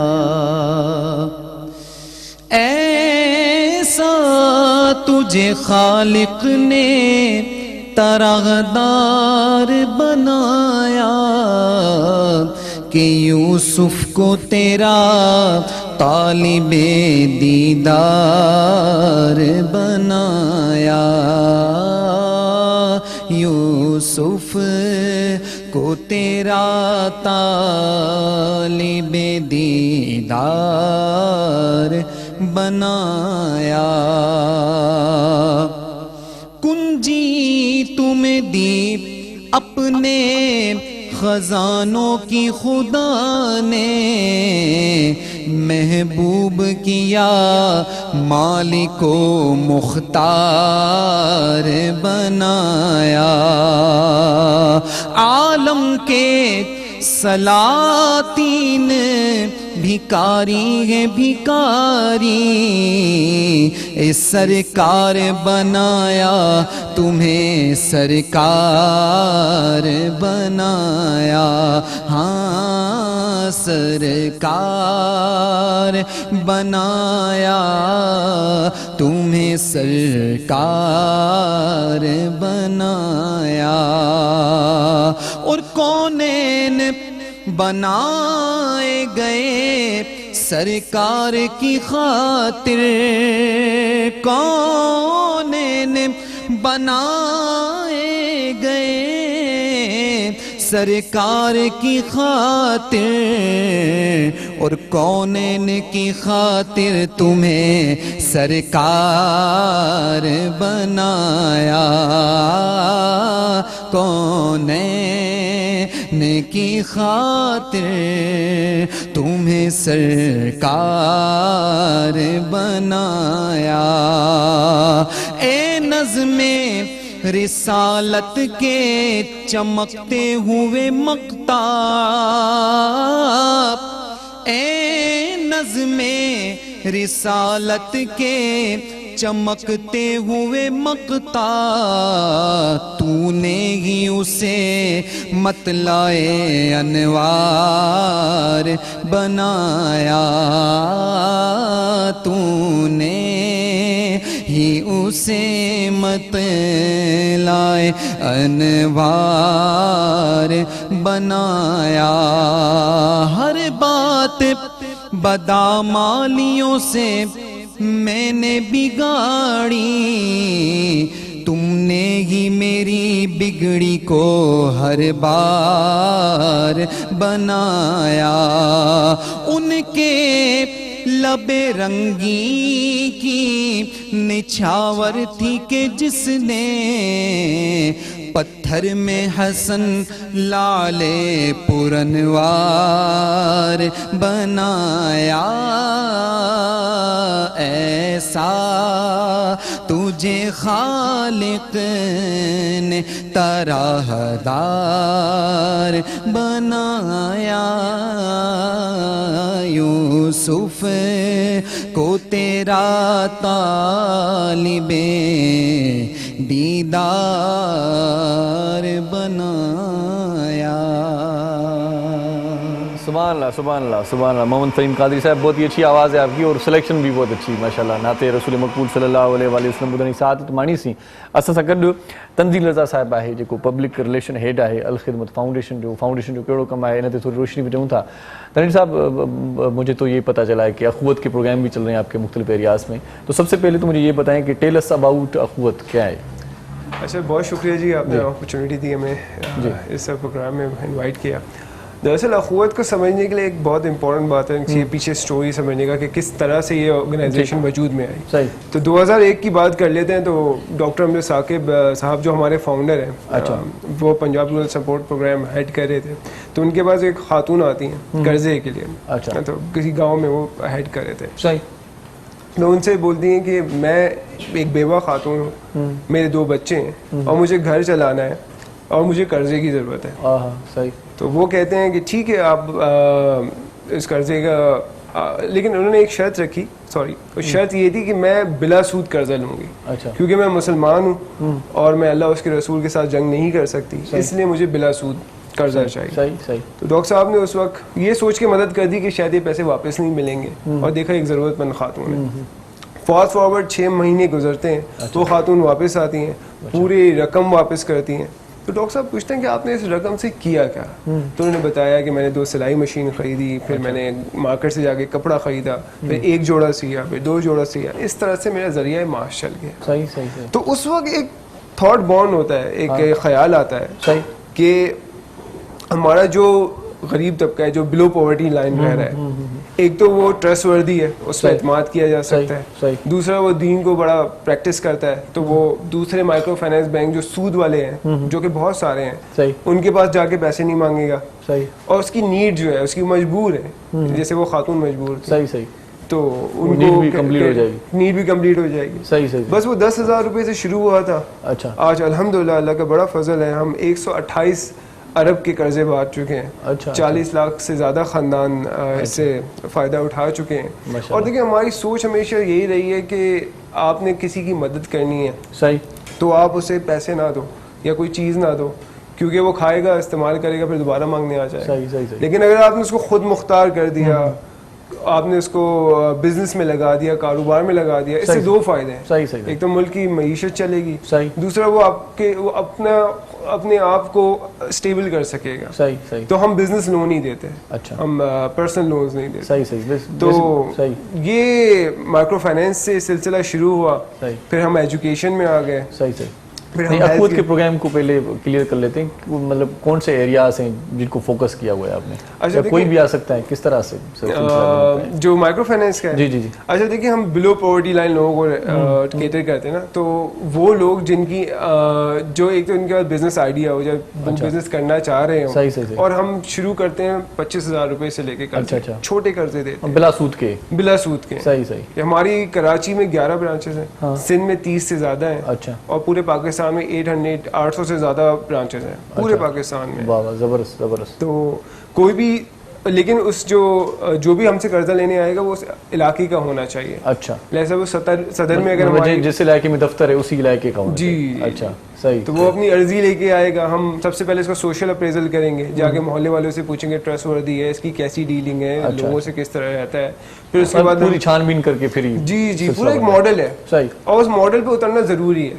ایسا تجھے خالق نے طرح دار بنایا کہ یوسف کو تیرا طالب دیدار بنایا. یوسف کو تیرا طالب دیدار بنایا. کنجی تمہیں دی اپنے خزانوں کی خدا نے. محبوب کیا مالک و مختار بنایا. عالم کے سلاطین بھکاری ہے بھکاری. اے سرکار بنایا تمہیں سرکار بنایا. ہاں سرکار بنایا تمہیں سرکار بنایا. اور کونین بنائے گئے سرکار کی خاطر. کونین بنائے گئے سرکار کی خاطر. اور کونین کی خاطر تمہیں سرکار بنایا. کونین کی خاطر تمہیں سرکار بنایا. اے نظم رسالت کے چمکتے ہوئے مقتاب. اے نظم رسالت کے چمکتے ہوئے مقتاب. تو نے ہی اسے مطلع انوار بنایا. تو نے ہی اسے مطلع انوار بنایا. ہر بات بدامالیوں سے میں نے بگاڑی. تم نے ہی میری بگڑی کو ہر بار بنایا. ان کے لب رنگی کی نچھاور تھی کہ جس نے پتھر میں حسن لعل پرانوار بنایا. ایسا تجھے خالق نے طرح دار بنایا. یوسف کو تیرا طالب دیدار بنایا. سبحان اللہ سبحان اللہ سبحان اللہ. محمد فہیم قادری صاحب, بہت ہی اچھی آواز ہے آپ کی اور سلیکشن بھی بہت اچھی ماشاء اللہ. نعت رسول مقبول صلی اللہ علیہ وآلہ وسلم ॿुधण जी साथ माणी सी. असां सां गॾु तंज़ील रज़ा साहिब आहे जेको पब्लिक रिलेशन हेड आहे अल ख़िदमत फाउंडेशन जो कहिड़ो कमु आहे इन ते थोड़ी रोशनी भी ॾियूं था. तंज़ील साहब, मुझे तो ये पता चला है कि अखुवत के प्रोग्राम भी चल रहे हैं आपके मुख्तलिफ एरियाज़ में, तो सबसे पहले तो मुझे ये बताएं कि टेल अस अबाउट अखुवत क्या है. अच्छा, बहुत शुक्रिया जी, आपने अपॉर्चुनिटी दी हमें इस प्रोग्राम में इनवाइट किया. दरअसल अखुवत को समझने के लिए एक बहुत इंपॉर्टेंट बात है कि पीछे स्टोरी समझने का कि किस तरह से ये ऑर्गेनाइजेशन वजूद में आई. सही. तो 2001 की बात कर लेते हैं. तो डॉक्टर अमजद साकिब साहब जो हमारे फाउंडर हैं, अच्छा, वो पंजाब रूरल सपोर्ट प्रोग्राम हेड कर रहे थे. तो उनके पास एक खातून आती हैं कर्जे के लिए. अच्छा. तो किसी गाँव में वो हेड कर रहे थे. सही. तो उनसे बोलती हैं कि मैं एक बेवा खातून हूँ, मेरे 2 बच्चे हैं और मुझे घर चलाना है और मुझे कर्जे की ज़रूरत है. सही. तो वो कहते हैं कि ठीक है, आप इस कर्जे का लेकिन उन्होंने एक शर्त रखी. उस शर्त ये थी कि मैं बिला सूद कर्जा लूँगी. अच्छा. क्योंकि मैं मुसलमान हूँ और मैं अल्लाह उसके रसूल के साथ जंग नहीं कर सकती, इसलिए मुझे बिला सूद कर्जा चाहिए. सही सही. तो डॉक्टर साहब ने उस वक्त ये सोच के मदद कर दी कि शायद ये पैसे वापस नहीं मिलेंगे, और देखा एक ज़रूरतमंद खातून है. फास्ट फॉरवर्ड 6 महीने गुजरते हैं. अच्छा. तो खातून वापस आती हैं. अच्छा. पूरी रकम वापस करती हैं. तो डॉक्टर साहब पूछते हैं कि आपने इस रकम से किया क्या. तो उन्होंने बताया कि मैंने 2 सिलाई मशीन ख़रीदी, फिर मैंने मार्केट से जाके कपड़ा ख़रीदा, फिर 1 जोड़ा सिया, फिर 2 जोड़ा सिया. इस तरह से मेरा ज़रिया माश चल गया. सही सही सही. तो उस वक्त एक थॉट बॉर्न होता है, एक ख्याल आता है. सही. कि हमारा जो गरीब तबका है जो बिलो पॉवर्टी लाइन रह रहा है, एक तो वो ट्रस्टवर्दी है, उस पर एतमाद किया जा सकता है. दूसरा वो दीन को बड़ा प्रैक्टिस करता है. तो वो दूसरे माइक्रो फाइनेंस बैंक जो सूद वाले हैं, जो कि बहुत सारे हैं, उनके पास जाके पैसे नहीं मांगेगा. सही. और उसकी नीड जो है, उसकी मजबूर है, जैसे वो खातून मजबूर थी. सही सही. तो उनको नीड भी कंप्लीट हो जाएगी. सही सही. बस वो 10,000 रुपये से शुरू हुआ था. अच्छा. आज अल्हम्दुलिल्लाह अल्लाह का बड़ा फजल है, हम 128 अरब के कर्जे बांट चुके हैं. अच्छा. 40 लाख से ज़्यादा ख़ानदान इससे फ़ायदा उठा चुके हैं. और देखिए, हमारी सोच हमेशा यही रही है कि आपने किसी की मदद करनी है. सही. तो आप उसे पैसे ना दो या कोई चीज़ ना दो, क्योंकि वो खाएगा, इस्तेमाल करेगा, फिर दोबारा मांगने आ जाएगा. सही सही. लेकिन अगर आपने उसको खुद मुख्तार कर दिया, आपने उसको बिजनेस में लगा दिया, कारोबार में लगा दिया, इससे 2 फायदे हैं. सही सही. एक तो मुल्क की मईशत चलेगी. सही. दूसरा वो अपने आप को स्टेबल कर सकेगा. सही सही. तो हम बिजनेस लोन ही देते हैं. अच्छा. हम पर्सनल लोन्स नहीं देते. सही सही. तो ये माइक्रो फाइनेंस से सिलसिला शुरू हुआ. फिर हम एजुकेशन में आ गए. सही सही. अखुवत के प्रोग्राम को पहले क्लियर कर लेते हैं, मतलब कौन से एरियाज हैं जिनको फोकस किया हुआ है आपने. अच्छा, कोई भी आ सकता है, किस तरह से जो माइक्रो फाइनेंस का है. जी जी जी. अच्छा, देखिए, हम बिलो पॉवर्टी लाइन लोगों को केटर करते हैं ना, तो वो लोग जिनकी जो एक तो उनके पास बिजनेस आइडिया हो, जब वो बिजनेस करना चाह रहे हो. सही सही. और हम शुरू करते हैं 25,000 रुपए से लेके कर्जे. अच्छा. छोटे कर्जे देते हैं बिला सूद के. सही सही. हमारी कराची में 11 ब्रांचेस हैं, सिंध में 30 से ज्यादा हैं. अच्छा. और पूरे पाकिस्तान में 800 से ज़्यादा ब्रांचेस हैं पूरे पाकिस्तान में. वाह, ज़बरदस्त ज़बरदस्त. तो कोई भी, लेकिन उस जो भी हमसे कर्जा लेने आएगा वो उस इलाके का होना चाहिए. अच्छा. जैसे वो सदर में अगर जिस इलाके में दफ्तर है उसी इलाके का होना. जी. अच्छा. सही. तो वो अपनी अर्जी लेके आएगा. हम सबसे पहले इसका सोशल अप्रेजल करेंगे, जाके मोहल्ले वालों से पूछेंगे ट्रस्टवर्दी है, इसकी कैसी डीलिंग है. अच्छा. लोगों से किस तरह रहता है. फिर उसके बाद पूरी छानबीन करके फिर जी जी पूरा एक मॉडल है. सही. और उस मॉडल पे उतरना जरूरी है.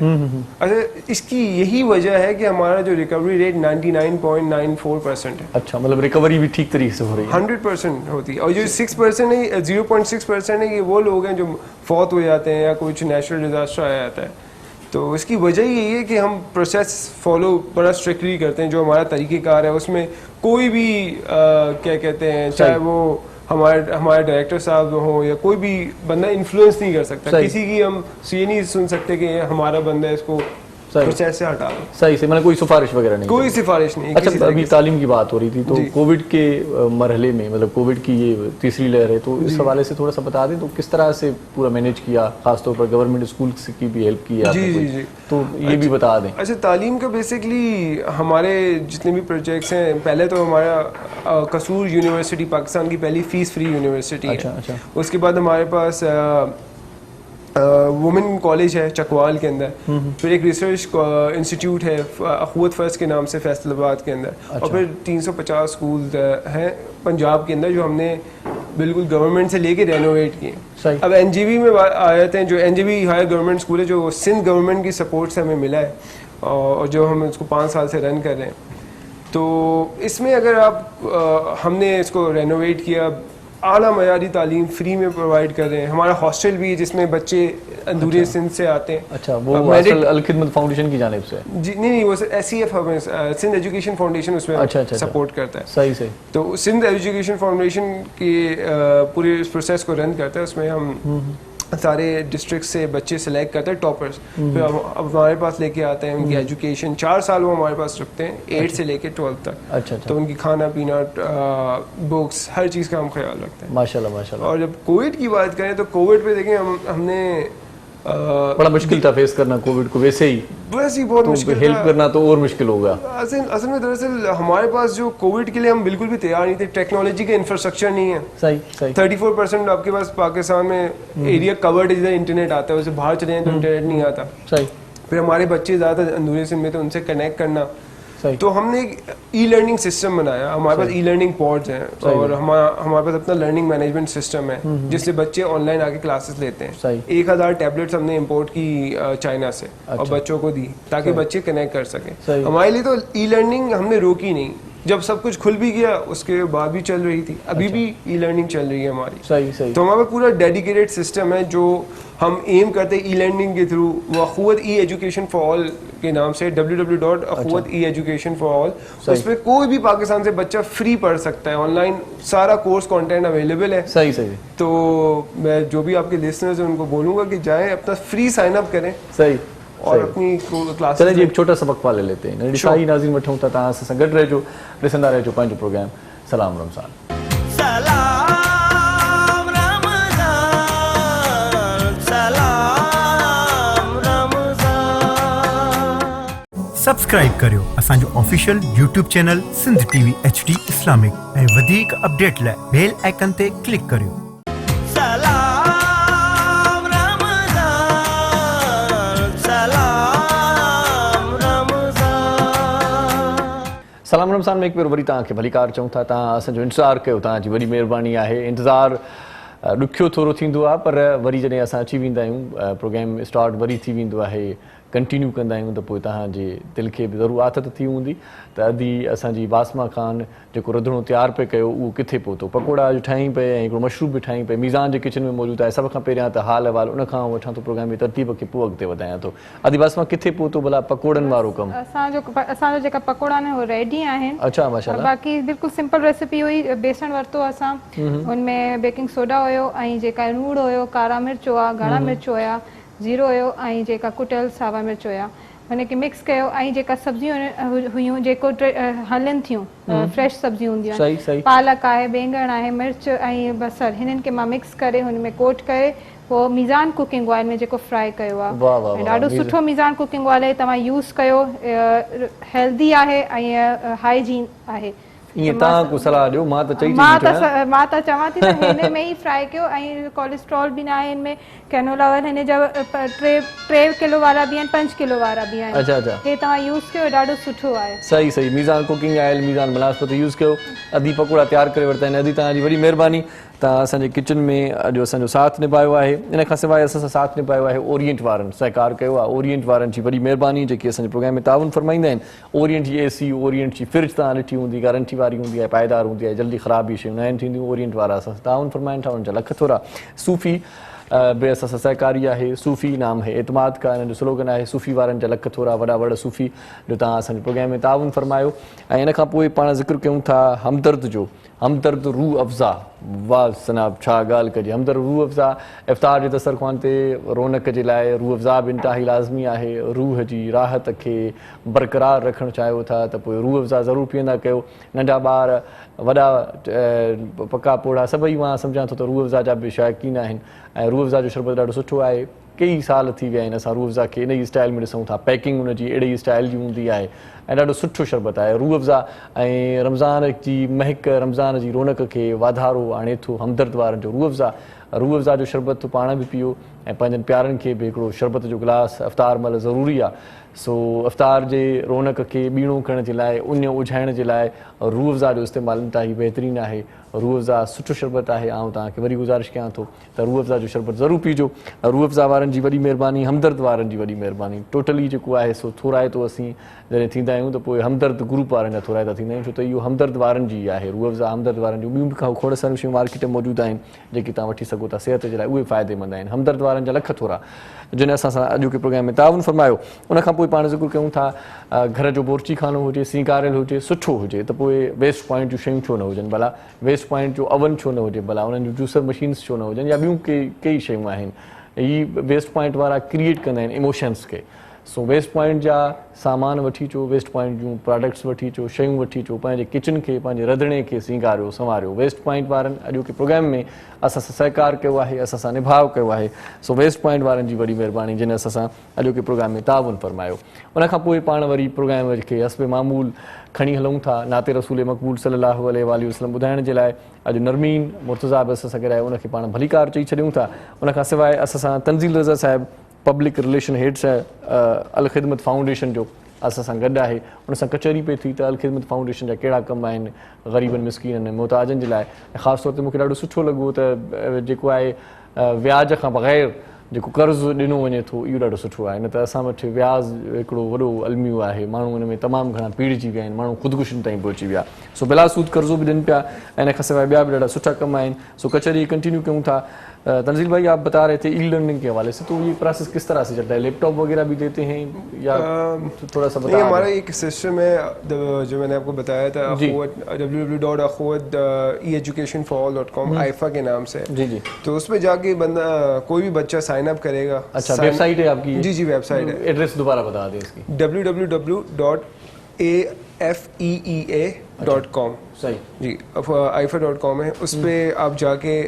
अच्छा, इसकी यही वजह है कि हमारा जो रिकवरी रेट 99.94% है. अच्छा, मतलब रिकवरी भी ठीक तरीके से हो रही है. 100% होती है. और जो 6% है, 0.6% है, ये वो लोग हैं जो फौत हो जाते हैं या कुछ नेचुरल डिजास्टर आ जाता है. तो इसकी वजह यही है कि हम प्रोसेस फॉलो बड़ा स्ट्रिक्टली करते हैं. जो हमारा तरीक़ेकार है उसमें कोई भी क्या कहते हैं, चाहे वो हमारे डायरेक्टर साहब हो या कोई भी बंदा इन्फ्लुएंस नहीं कर सकता. किसी की हम ये नहीं सुन सकते कि हमारा बंदा इसको प्रोसेस से हटा दो. सही से, मतलब कोई सिफारिश वगैरह नहीं. कोई सिफारिश नहीं. अच्छा, अभी तालीम की बात हो रही थी, तो कोविड के मरहले में, मतलब कोविड की ये तीसरी लहर है, तो इस हवाले से थोड़ा सा बता दें, तो किस तरह से पूरा मैनेज किया, खासतौर पर गवर्नमेंट स्कूल की भी हेल्प की. जी जी जी. तो ये भी बता दें. अच्छा, तालीम का बेसिकली हमारे जितने भी प्रोजेक्ट्स हैं, पहले तो हमारा कसूर यूनिवर्सिटी पाकिस्तान की पहली फीस फ्री यूनिवर्सिटी है. अच्छा. उसके बाद हमारे पास वुमेन कॉलेज है चकवाल के अंदर, फिर एक रिसर्च इंस्टीट्यूट है अखुवत फर्स्ट के नाम से फैसलाबाद के अंदर, और फिर 350 स्कूल हैं पंजाब के अंदर जो हमने बिल्कुल गवर्नमेंट से लेके रेनोवेट किए। अब एनजीवी में आते हैं, जो एनजीवी हायर गवर्नमेंट स्कूल है जो सिंध गवर्नमेंट की सपोर्ट से हमें मिला है और जो हम उसको 5 साल से रन कर रहे हैं। तो इसमें अगर आप हमने इसको रेनोवेट किया, आला मयारी तालीम फ्री में प्रोवाइड कर रहे हैं, हमारा हॉस्टल भी है जिसमें बच्चे अंदूरी सिंध से आते हैं। अच्छा, वो अल खिदमत फाउंडेशन की जानिब से? जी नहीं, वो SEF हमें सिंध एजुकेशन फाउंडेशन उसमें सपोर्ट करता है। सही सही। तो सिंध एजुकेशन फाउंडेशन की पूरे प्रोसेस को रन करता है, उसमें हम सारे डिस्ट्रिक्ट से बच्चे सिलेक्ट करते हैं टॉपर्स, फिर अब हमारे पास लेके आते हैं उनकी एजुकेशन 4 साल वो हमारे पास रखते हैं 8 से लेके 12 तक। अच्छा। तो उनकी खाना पीना, बुक्स, हर चीज़ का हम ख्याल रखते हैं। माशाल्लाह माशाल्लाह। और जब कोविड की बात करें तो कोविड पे देखें हमने बड़ा मुश्किल था फेस करना कोविड को, वैसे ही बहुत मुश्किल, हेल्प करना तो और मुश्किल होगा। असल में दरअसल हमारे पास जो कोविड के लिए हम बिल्कुल भी तैयार नहीं थे, टेक्नोलॉजी का इंफ्रास्ट्रक्चर नहीं है। सही सही। 34% आपके पास पाकिस्तान में एरिया कवर्ड है जिधर इंटरनेट आता है, वैसे बाहर चले जाएं तो इंटरनेट नहीं आता। सही। फिर हमारे बच्चे ज़्यादातर अंदरूनी सिंध में, तो उनसे कनेक्ट करना, तो हमने एक ई-लर्निंग सिस्टम बनाया। हमारे पास ई-लर्निंग पॉड्स हैं और हमारे पास अपना लर्निंग मैनेजमेंट सिस्टम है जिससे बच्चे ऑनलाइन आके क्लासेस लेते हैं। 1000 टैबलेट्स हमने इंपोर्ट की चाइना से और बच्चों को दी ताकि बच्चे कनेक्ट कर सकें। हमारे लिए तो ई-लर्निंग हमने रोकी नहीं, जब सब कुछ खुल भी गया उसके बाद भी चल रही थी, अभी भी ई-लर्निंग चल रही है हमारी। सही सही। तो हमारे पूरा डेडिकेटेड सिस्टम है जो हम एम करते हैं ई-लर्निंग के थ्रू, वो अखुवत ई एजुकेशन फॉर ऑल के नाम से www.akhwat-e-education-for-all, उस पर कोई भी पाकिस्तान से बच्चा फ्री पढ़ सकता है, ऑनलाइन सारा कोर्स कंटेंट अवेलेबल है। सही सही। तो मैं जो भी आपके लिसनर्स हैं उनको बोलूँगा कि जाएं अपना फ्री साइन अप करें। सही। और अपनी क्लास चलें जी एक छोटा सबक पाले लेते हैं। साई नाज़रीन वठूं था तव्हां सां गॾु रहिजो, ॾिसंदा रहिजो पंहिंजो प्रोग्राम सलाम रमज़ान। सलाम रमज़ान, सलाम रमज़ान। सब्सक्राइब करियो असांजो official YouTube channel Sindh TV HD Islamic ऐं वधीक अपडेट लाइ बेल आइकन ते क्लिक करियो। सलाम रमज़ान में एक बार वरी तव्हांखे भलीकार चऊं था। तव्हां असांजो इंतज़ारु कयो, तव्हांजी वॾी महिरबानी आहे। इंतज़ारु ॾुखियो थोरो थींदो आहे, पर वरी जॾहिं असां अची वेंदा आहियूं, प्रोग्राम स्टार्ट वरी थी वेंदो आहे, कंटिन्यू कंदा आहियूं, त पोइ तव्हांजे दिलि खे बि ज़रूरु आदत थी हूंदी त अदी असांजी बासमा ख़ान जेको रंधिणो तयारु पे कयो उहो किथे पहुतो। पकोड़ा अॼु ठाहीं पई ऐं हिकिड़ो मशरूब बि ठाहीं पई, मीज़ान जे किचन में मौजूदु आहे। सभ खां पहिरियां त हाल अहिवाल उन खां वठां थो प्रोग्राम जी तरतीब खे पोइ अॻिते वधायां थो। अदी बासमा किथे पहुतो भला पकोड़नि वारो कमु? असांजो जेका पकोड़ा आहिनि उहे रेडी आहिनि। अच्छा माशाल्लाह। बाक़ी बिल्कुलु सिंपल रेसिपी हुई, बेसण वरितो असां, उनमें बेकिंग सोडा हुयो ऐं जेका लूणु हुयो, कारा मिर्च हुआ, ॻाढ़ा मिर्च हुया, जीरो हुयो ऐं जेका कुटियल सावा मिर्च हुया, हुनखे मिक्स कयो। ऐं जेका सब्जियूं हुयूं जेको हलनि थियूं फ्रेश सब्जियूं हूंदियूं आहिनि, पालक आहे, बैंगन आहे, मिर्च ऐं बसर, हिननि खे मां मिक्स करे हुन में कोट करे पोइ मीज़ान कुकिंग ऑयल में जेको फ्राई कयो आहे, ॾाढो सुठो मीज़ान कुकिंग ऑयल तव्हां यूज़ कयो, हेल्दी आहे ऐं हाइजीन आहे। ईअं तव्हां को सलाह ॾियो, मां त चई मां त चवां थी त हिन में ई फ्राई कयो ऐं कोलेस्ट्रॉल बि न आहे हिन में। कैनोला ऑयल हिन जा 3 किलो वारा बि आहिनि, 5 किलो वारा बि आहिनि। अच्छा अच्छा। हे तव्हां यूज़ कयो, ॾाढो सुठो आहे। सही सही। मीज़ान कुकिंग ऑयल, मीज़ान बनास्पति यूज़ कयो। अधी पकोड़ा तयारु करे वरिता आहिनि। अदी तव्हांजी वॾी महिरबानी, तव्हां असांजे किचन में अॼु असांजो साथ निभायो आहे। इन खां सवाइ असां सां साथ निभायो आहे ओरिएंट वारनि, सहकार कयो आहे। ओरिएंट वारनि जी वॾी महिरबानी जेकी असांजे प्रोग्राम में ताउन फरमाईंदा आहिनि। ओरिएंट जी AC, ओरिएंट जी फ्रिज तव्हां ॾिठी हूंदी, गारंटी वारी हूंदी आहे, पाइदार हूंदी आहे, जल्दी ख़राब बि शयूं न आहिनि थींदियूं। ओरिएंट वारा असां सां ताउन फरमाइनि था, उनजा लख थोरा। सूफ़ी बे असां सां सहकारी आहे। सूफ़ी नाम है एतमाद का, हिन जो स्लोगन आहे सूफ़ी वारनि जा लख थोरा, वॾा वॾा सूफ़ी जो तव्हां असांजे प्रोग्राम में ताउन फरमायो। ऐं इन खां पोइ पाण ज़िक्र कयूं था हमदर्द जो। हमदर्द रूह अफ़ज़ा, वाह सनाब छा ॻाल्हि कजे। हमदर्द रूह अफ़ज़ा इफ़्तार जे दस्तरख़्वान ते रौनक जे लाइ रूह अफ़ज़ा बि इंतिहाई लाज़मी आहे। रूह जी राहत खे बरक़रार रखणु चाहियो था त पोइ रूह अफ़ज़ा ज़रूरु पीअंदा कयो। नंढा ॿार, वॾा, पका पोड़ा सभई मां सम्झां थो त रूह अफ़ज़ा जा बि शौक़ीन आहिनि ऐं रूह अफ़ज़ा जो शरबत ॾाढो सुठो आहे। कई साल थी विया आहिनि असां रूह अफ़ज़ा खे इन ई स्टाइल में ॾिसूं था, पैकिंग उनजी अहिड़े ई स्टाइल जी हूंदी आहे ऐं ॾाढो सुठो शरबत आहे रूह अफ़ज़ा। ऐं रमज़ान जी महक, रमज़ान जी रौनक खे वाधारो आणे थो हमदर्द वारनि जो रूह अफ़ज़ा। रूह अफ़ज़ा जो शरबत तो पाण बि पीओ ऐं पंहिंजनि प्यारनि खे बि हिकिड़ो शरबत जो गिलास अफ़्तार महिल ज़रूरी आहे। सो अफ़्तार जे रौनक खे ॿीणो करण जे लाइ, उन उझाइण जे लाइ रूह अफ़ज़ा जो इस्तेमालु इंतिहाई बहितरीनु आहे। रूह अफ़ज़ा सुठो शरबत आहे। आउं तव्हांखे वरी गुज़ारिश कयां थो त रूह अफ़ज़ा जो शरबत ज़रूरु पीजो। रूह अफ़ज़ा वारनि जी वॾी महिरबानी, हमदर्द वारनि जी वॾी महिरबानी। टोटली जेको आहे सो थोराए थो असीं जॾहिं थींदा आहियूं त पोइ हमदर्द ग्रुप वारनि जा थोराए था थींदा आहियूं, छो त इहो हमदर्द वारनि जी आहे। रूह अफ़ज़ा हमदर्द वारनि जूं ॿियूं बि खोड़ सारियूं शयूं मार्केट में मौजूदु आहिनि जेके तव्हां वठी सघो था सिहत जे लाइ, उहे फ़ाइदेमंद आहिनि। हमदर्द वारनि जा लख थोरा जिन असां सां अॼोके प्रोग्राम में ताउन फरमायो। उनखां पोइ पाण ज़िक्र कयूं था घर जो बोरची खानो हुजे, सींगारियल हुजे, सुठो हुजे त पोइ वेस्ट पॉइंट जूं शयूं छो न हुजनि भला, वेस्ट पॉइंट जो ओवन छो न हुजे भला, उन्हनि जूं जूसर मशीन्स छो न हुजनि, या ॿियूं कई शयूं आहिनि। ही वेस्ट पॉइंट वारा क्रिएट कंदा आहिनि इमोशन्स खे। सो वेस्ट पॉइंट जा सामान वठी अचो, वेस्ट पॉइंट जूं प्रोडक्ट्स वठी अचो, शयूं वठी अचो, पंहिंजे किचन खे, पंहिंजे रंधिणे खे सींगारियो, संवारियो। वेस्ट पॉइंट वारनि अॼोके प्रोग्राम में असां सां सहकार कयो आहे, असां सां निभाव कयो आहे। सो वेस्ट पॉइंट वारनि जी वॾी महिरबानी जिन असां सां अॼोके प्रोग्राम में ताउन फरमायो। उनखां पोइ पाण वरी प्रोग्राम खे हस्ब मामूल खणी हलूं था नाते रसूल मक़बूल सल्लल्लाहु अलैहि वसल्लम ॿुधाइण जे लाइ। अॼु नरमीन मुर्तज़ा बि असां सां गॾु आहे, उनखे पाण भलीकार चई छॾियूं था। उनखां सवाइ असां सां तंज़ील रज़ा साहिबु पब्लिक रिलेशन हेड्स अल ख़िदमत फाउंडेशन जो असां सां गॾु आहे। उन सां कचहरी पई थी त अल ख़िदमत फाउंडेशन जा कहिड़ा कम आहिनि ग़रीबनि मिसकीननि मोहताजनि जे लाइ। ऐं ख़ासि तौर ते मूंखे ॾाढो सुठो लॻो त जेको आहे व्याज खां बग़ैर जेको कर्ज़ु ॾिनो वञे थो, इहो ॾाढो सुठो आहे। न त असां वटि व्याज हिकिड़ो वॾो अलमियो आहे, माण्हू हिन में तमामु घणा पीड़िजी विया आहिनि, माण्हू ख़ुदकुशियुनि ताईं पहुची विया। सो बिला सूद कर्ज़ो बि ॾियनि पिया ऐं इन खां सवाइ ॿिया बि ॾाढा सुठा कम आहिनि। सो कचहरी कंटिन्यू कयूं था। तंजील भाई आप बता रहे थे ई लर्निंग के हवाले से, तो ये प्रोसेस किस तरह से चलता है? लैपटॉप वगैरह भी देते हैं या थोड़ा सा बता? हमारा एक सिस्टम है जो मैंने आपको बताया था, www.eeducationforall.com आइफा के नाम से। जी जी। तो उसमें जाके बंदा कोई भी बच्चा साइन अप करेगा। अच्छा, वेबसाइट है आपकी? जी जी, वेबसाइट है। एड्रेस दोबारा बता दें इसकी। www.afeea.com सही जी, ifa.com है। उस पर आप जाके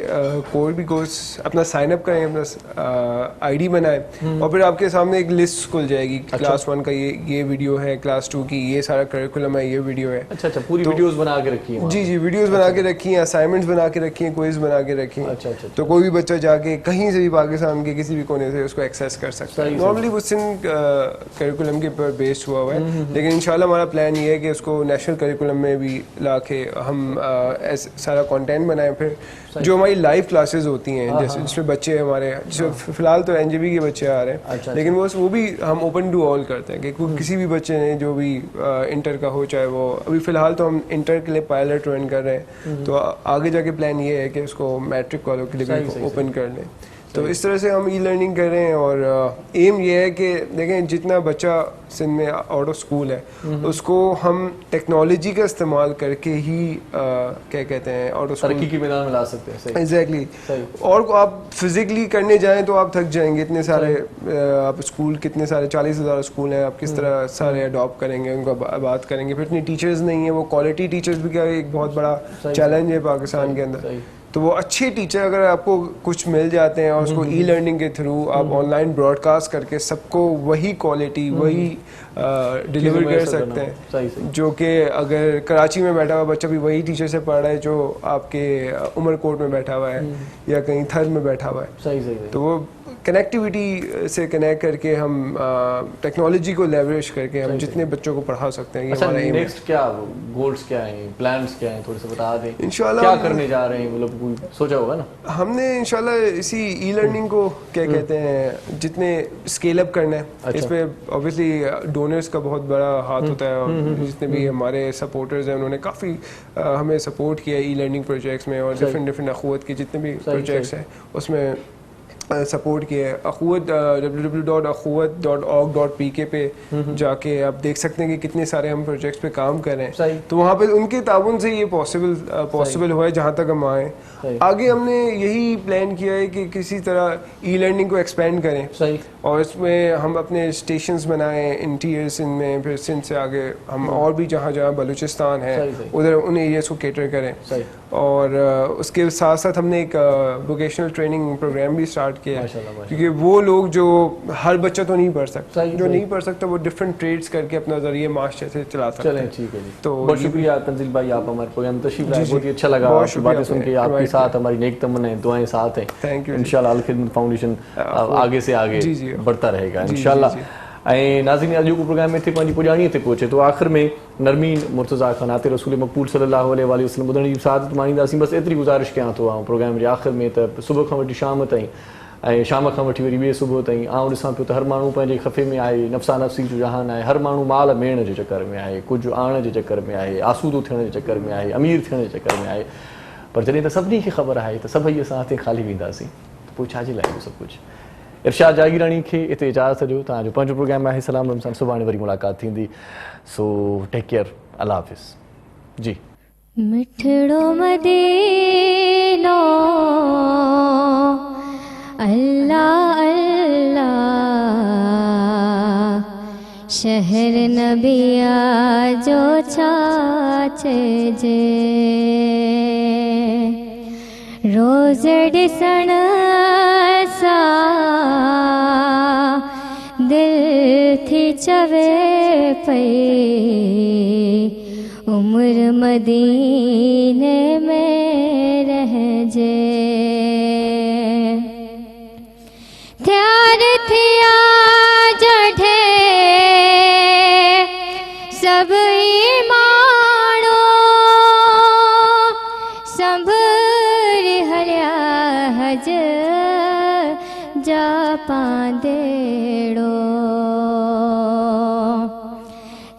कोई भी कोर्स अपना साइन अप करें, अपना आईडी बनाएं और फिर आपके सामने एक लिस्ट खुल जाएगी। क्लास 1 का ये वीडियो है, क्लास 2 की ये सारा करिकुलम है, ये वीडियो है। अच्छा, पूरी वीडियोस बना के रखी है? जी जी, वीडियोस बना के रखी हैं, असाइनमेंट्स बना के रखी हैं, क्विज बना के रखी हैं। अच्छा। तो कोई भी बच्चा जाके कहीं से भी पाकिस्तान के किसी भी कोने से उसको एक्सेस कर सकता है। नॉर्मली वो सिंध करिकुलम के ऊपर बेस्ड हुआ है, लेकिन इंशाल्लाह हमारा प्लान ये है कि उसको नेशनल करिकुलम में भी ला के हम सारा कंटेंट बनाएं। फिर जो हमारी लाइव क्लासेस होती हैं, जैसे जिसमें बच्चे हमारे जो फिलहाल तो एनजेबी के बच्चे आ रहे हैं, लेकिन वो भी हम ओपन टू ऑल करते हैं कि किसी भी बच्चे ने जो भी इंटर का हो, चाहे वो अभी फिलहाल तो हम इंटर के लिए पायलट रन कर रहे हैं, तो आगे जाके प्लान ये है कि उसको मैट्रिक वालों के लिए भी ओपन कर लें। तो इस तरह से हम ई लर्निंग कर रहे हैं और एम ये है कि देखें जितना बच्चा सिंध में आउट ऑफ स्कूल है उसको हम टेक्नोलॉजी का इस्तेमाल करके ही क्या कहते हैं आउट ऑफ स्कूल तरक्की के मैदान में ला सकते हैं। एग्जैक्टली। और आप फिजिकली करने जाएं तो आप थक जाएंगे, इतने सारे आप स्कूल कितने सारे 40,000 स्कूल हैं, आप किस तरह सारे अडॉप्ट करेंगे, उनका बात करेंगे। फिर इतनी टीचर्स नहीं है, वो क्वालिटी टीचर्स भी क्या एक बहुत बड़ा चैलेंज है पाकिस्तान के अंदर। तो वो अच्छे टीचर अगर आपको कुछ मिल जाते हैं और उसको ई लर्निंग के थ्रू आप ऑनलाइन ब्रॉडकास्ट करके सबको वही क्वालिटी वही डिलीवर कर सकते हैं, जो कि अगर कराची में बैठा हुआ बच्चा भी वही टीचर से पढ़ रहा है जो आपके उमरकोट में बैठा हुआ है या कहीं थर में बैठा हुआ है। सही। तो वो कनेक्टिविटी से कनेक्ट करके हम टेक्नोलॉजी को लेवरेज करके हम जितने बच्चों को पढ़ा सकते हैं। अच्छा, नेक्स्ट क्या गोल्स क्या हैं, प्लान्स क्या हैं, थोड़े से बता दें। इंशाल्लाह क्या करने जा रहे हैं, मतलब कोई सोचा होगा ना? हमने इंशाल्लाह इसी ई लर्निंग को क्या कहते हैं जितने स्केल अप करना है। अच्छा। इस पे ऑब्वियसली डोनर्स का बहुत बड़ा हाथ होता है और जितने भी हमारे सपोर्टर्स हैं उन्होंने काफ़ी हमें सपोर्ट किया ई लर्निंग प्रोजेक्ट्स में और डिफरेंट अखुवत के जितने भी प्रोजेक्ट्स हैं उसमें सपोर्ट किया है। अखुवत www.akhuwat.org.pk पे जाके आप देख सकते हैं कि कितने सारे हम प्रोजेक्ट्स पे काम कर रहे हैं। तो वहाँ पे उनके ताउन से ये पॉसिबल हुआ है जहाँ तक हम आए। आगे हमने यही प्लान किया है कि किसी तरह ई लर्निंग को एक्सपेंड करें और इसमें हम अपने स्टेशंस बनाएं इंटीरियर सिंध में, फिर सिंध से आगे हम और भी जहाँ जहाँ बलूचिस्तान है उधर उन एरियाज को केटर करें। और उसके साथ साथ हमने एक वोकेशनल ट्रेनिंग प्रोग्राम भी स्टार्ट کیا ہے, کیونکہ وہ لوگ جو ہر بچہ تو نہیں پڑھ سکتا, جو نہیں پڑھ سکتا وہ ڈفرینٹ ٹریڈس کر کے اپنا ذریعہ معاش سے چلا سکتا ہے. چلیں ٹھیک ہے جی, تو بہت شکریہ تنزیل بھائی, آپ ہمارے پروگرام میں تشریف لائے, بہت ہی اچھا لگا آپ کی باتیں سن کے, آپ کے ساتھ ہماری نیک تمنائیں دعائیں ساتھ ہیں. انشاءاللہ الخدمت فاؤنڈیشن آگے سے آگے بڑھتا رہے گا انشاءاللہ. ناظرین آج کو پروگرام میں تھے پانچی پجانی تھے پہنچے تو آخر میں نرمین مرتضیٰ خانات رسول مقبول صلی اللہ علیہ وآلہ وسلم بدن سعادت مانی داسیں بس ایتری گزارش کیا تو پروگرام کے آخر میں تو صبح کا وٹی شام تائیں شام کا وٹی وری بے صبح تائیں آؤں ڈساں پہ تو ہر مانو پنجے خفے میں آئے, نفسا نفسی جو جہان آئے, ہر مانو مال میڑ کے چکر میں آئے, کچھ آن کے چکر میں آئے, آسودو تھیण کے چکر میں آئے, امیر تھیण کے چکر میں آئے, پر جڏहिं त सभिनी खे ख़बर आहे त सभई असां हिते ख़ाली वेंदासीं त पोइ छाजे लाइ इहो सभु कुझु. इरशाद जागीरानी खे हिते इजाज़त ॾियो, तव्हांजो पंहिंजो प्रोग्राम आहे सलाम रमज़ान, सुभाणे वरी मुलाक़ात थींदी. सो टेक केयर, अल्लाह हाफ़िज़ जी. मिठड़ो मदीनो अल्लाह अल्लाह, शहर नबिया जो छाचे जे, रोज़ ॾिसण सां दिल थी चवे पई, उम्र मदीने में रहजे. त्यार थिया जॾहिं सभई माण्हू, संभरी हलिया हज जा पांदेड़ो.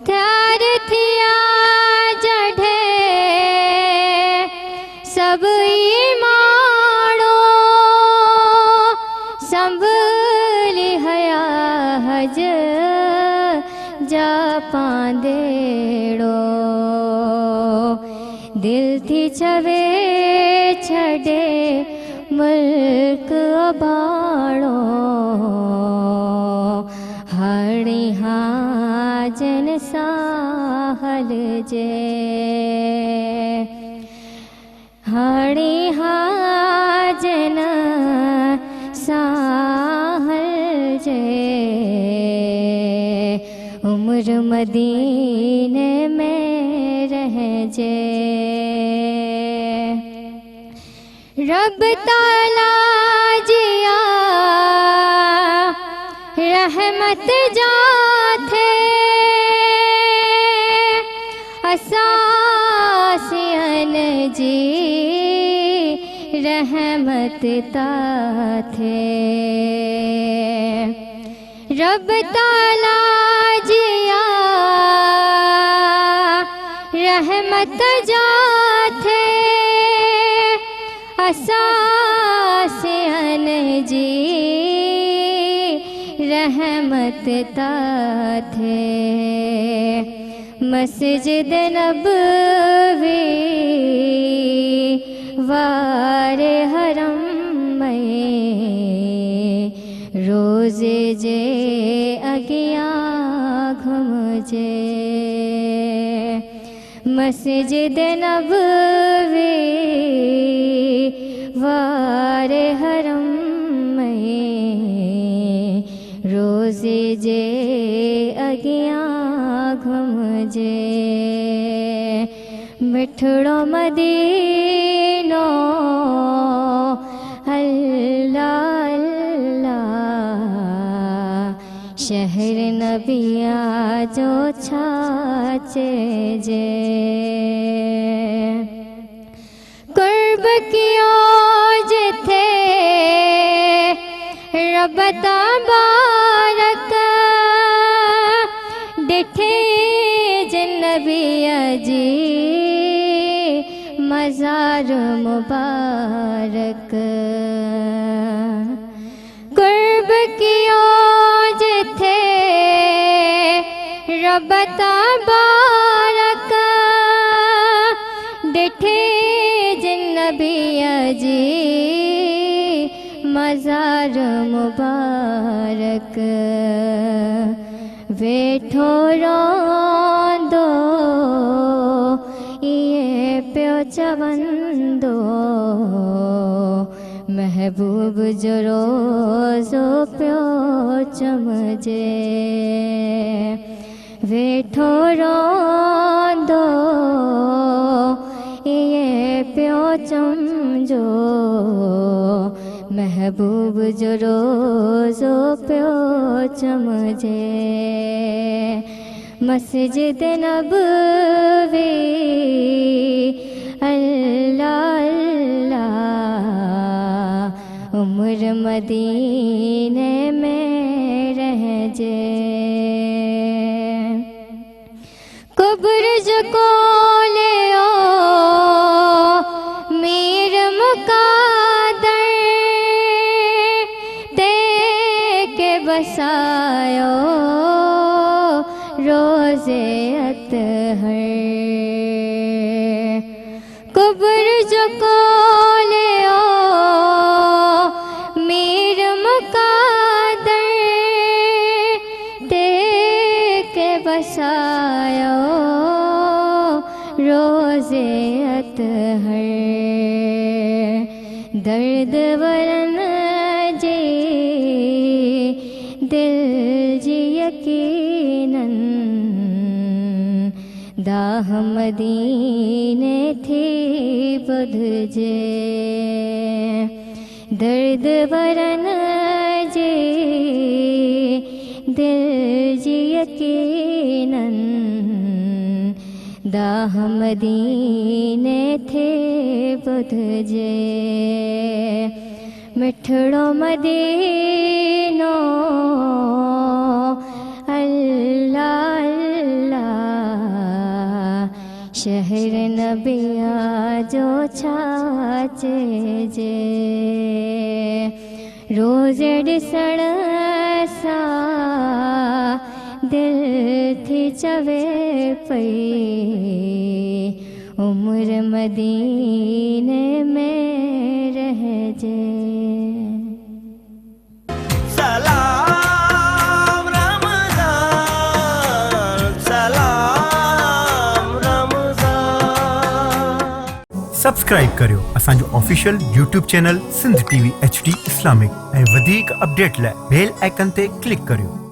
त्यार थिया जॾहिं सभई माण्हू, संभली हया हज जा पांदेड़ो. दिल थी चवे छॾे मुल्क अबाणो, हाणे हाजन साहल जे, हाणे हाजन साहल जे, उम्र मदीने में रहजे. रब ताला जिया रहमत जा थे, असासियन जी रहमत ता थे. रब ताला जिया रहमत जा थे, असासियन जी रहमत ता थे. मस्जिद नबवी वारे हरम में, रोज़े जे अगियां घुमजे. मस्जिद नबवी वारे हरम में, रोज़े जे अगियां घुमजे. मिठड़ो मदीनो अल्लाह अल्लाह, शहर नबिया जो छाचे जे. कुर्ब कियो जिथे रब तबारक, डिठे नबिया जी मज़ार मुबारक. कुर्ब कियो जिथे रब तबारक, डिठे नबिया जी मज़ार मुबारक. वेठो रोंदो इए पियो चवंदो, महबूब महबूब जो रोज़ो पियो चमजे वेठो रोंदो ये पियो चमजो महबूब जो रोज़ो पियो चमजे मस्जिद नबवी अल्लाह अल्लाह उम्र मदीने में रह जे कब्र जो कोले ओ मीर मुकादर ते के बसायो रोज़े अतहर कब्र जो कोले ओ मीर मुकादर ते के बसायो रोज़े अतहर दर्द वरन जे दिल जी यकीनन दाह मदीने थी बधजे दर्द वरन जे दिल जी यकीनन दाह मदीने थे बधजे मिठड़ो मदीनो अल्लाह अल्लाह शहर नबिया जो छाचे जे रोज़े ॾिसण सां दिल थी चवे पई उम्र मदीने में रहजे सलाम रमज़ान सलाम रमज़ान सब्सक्राइब करियो असांजो official YouTube channel Sindh TV HD Islamic ऐं वधीक अपडेट लाइ बेल आइकन ते क्लिक करियो।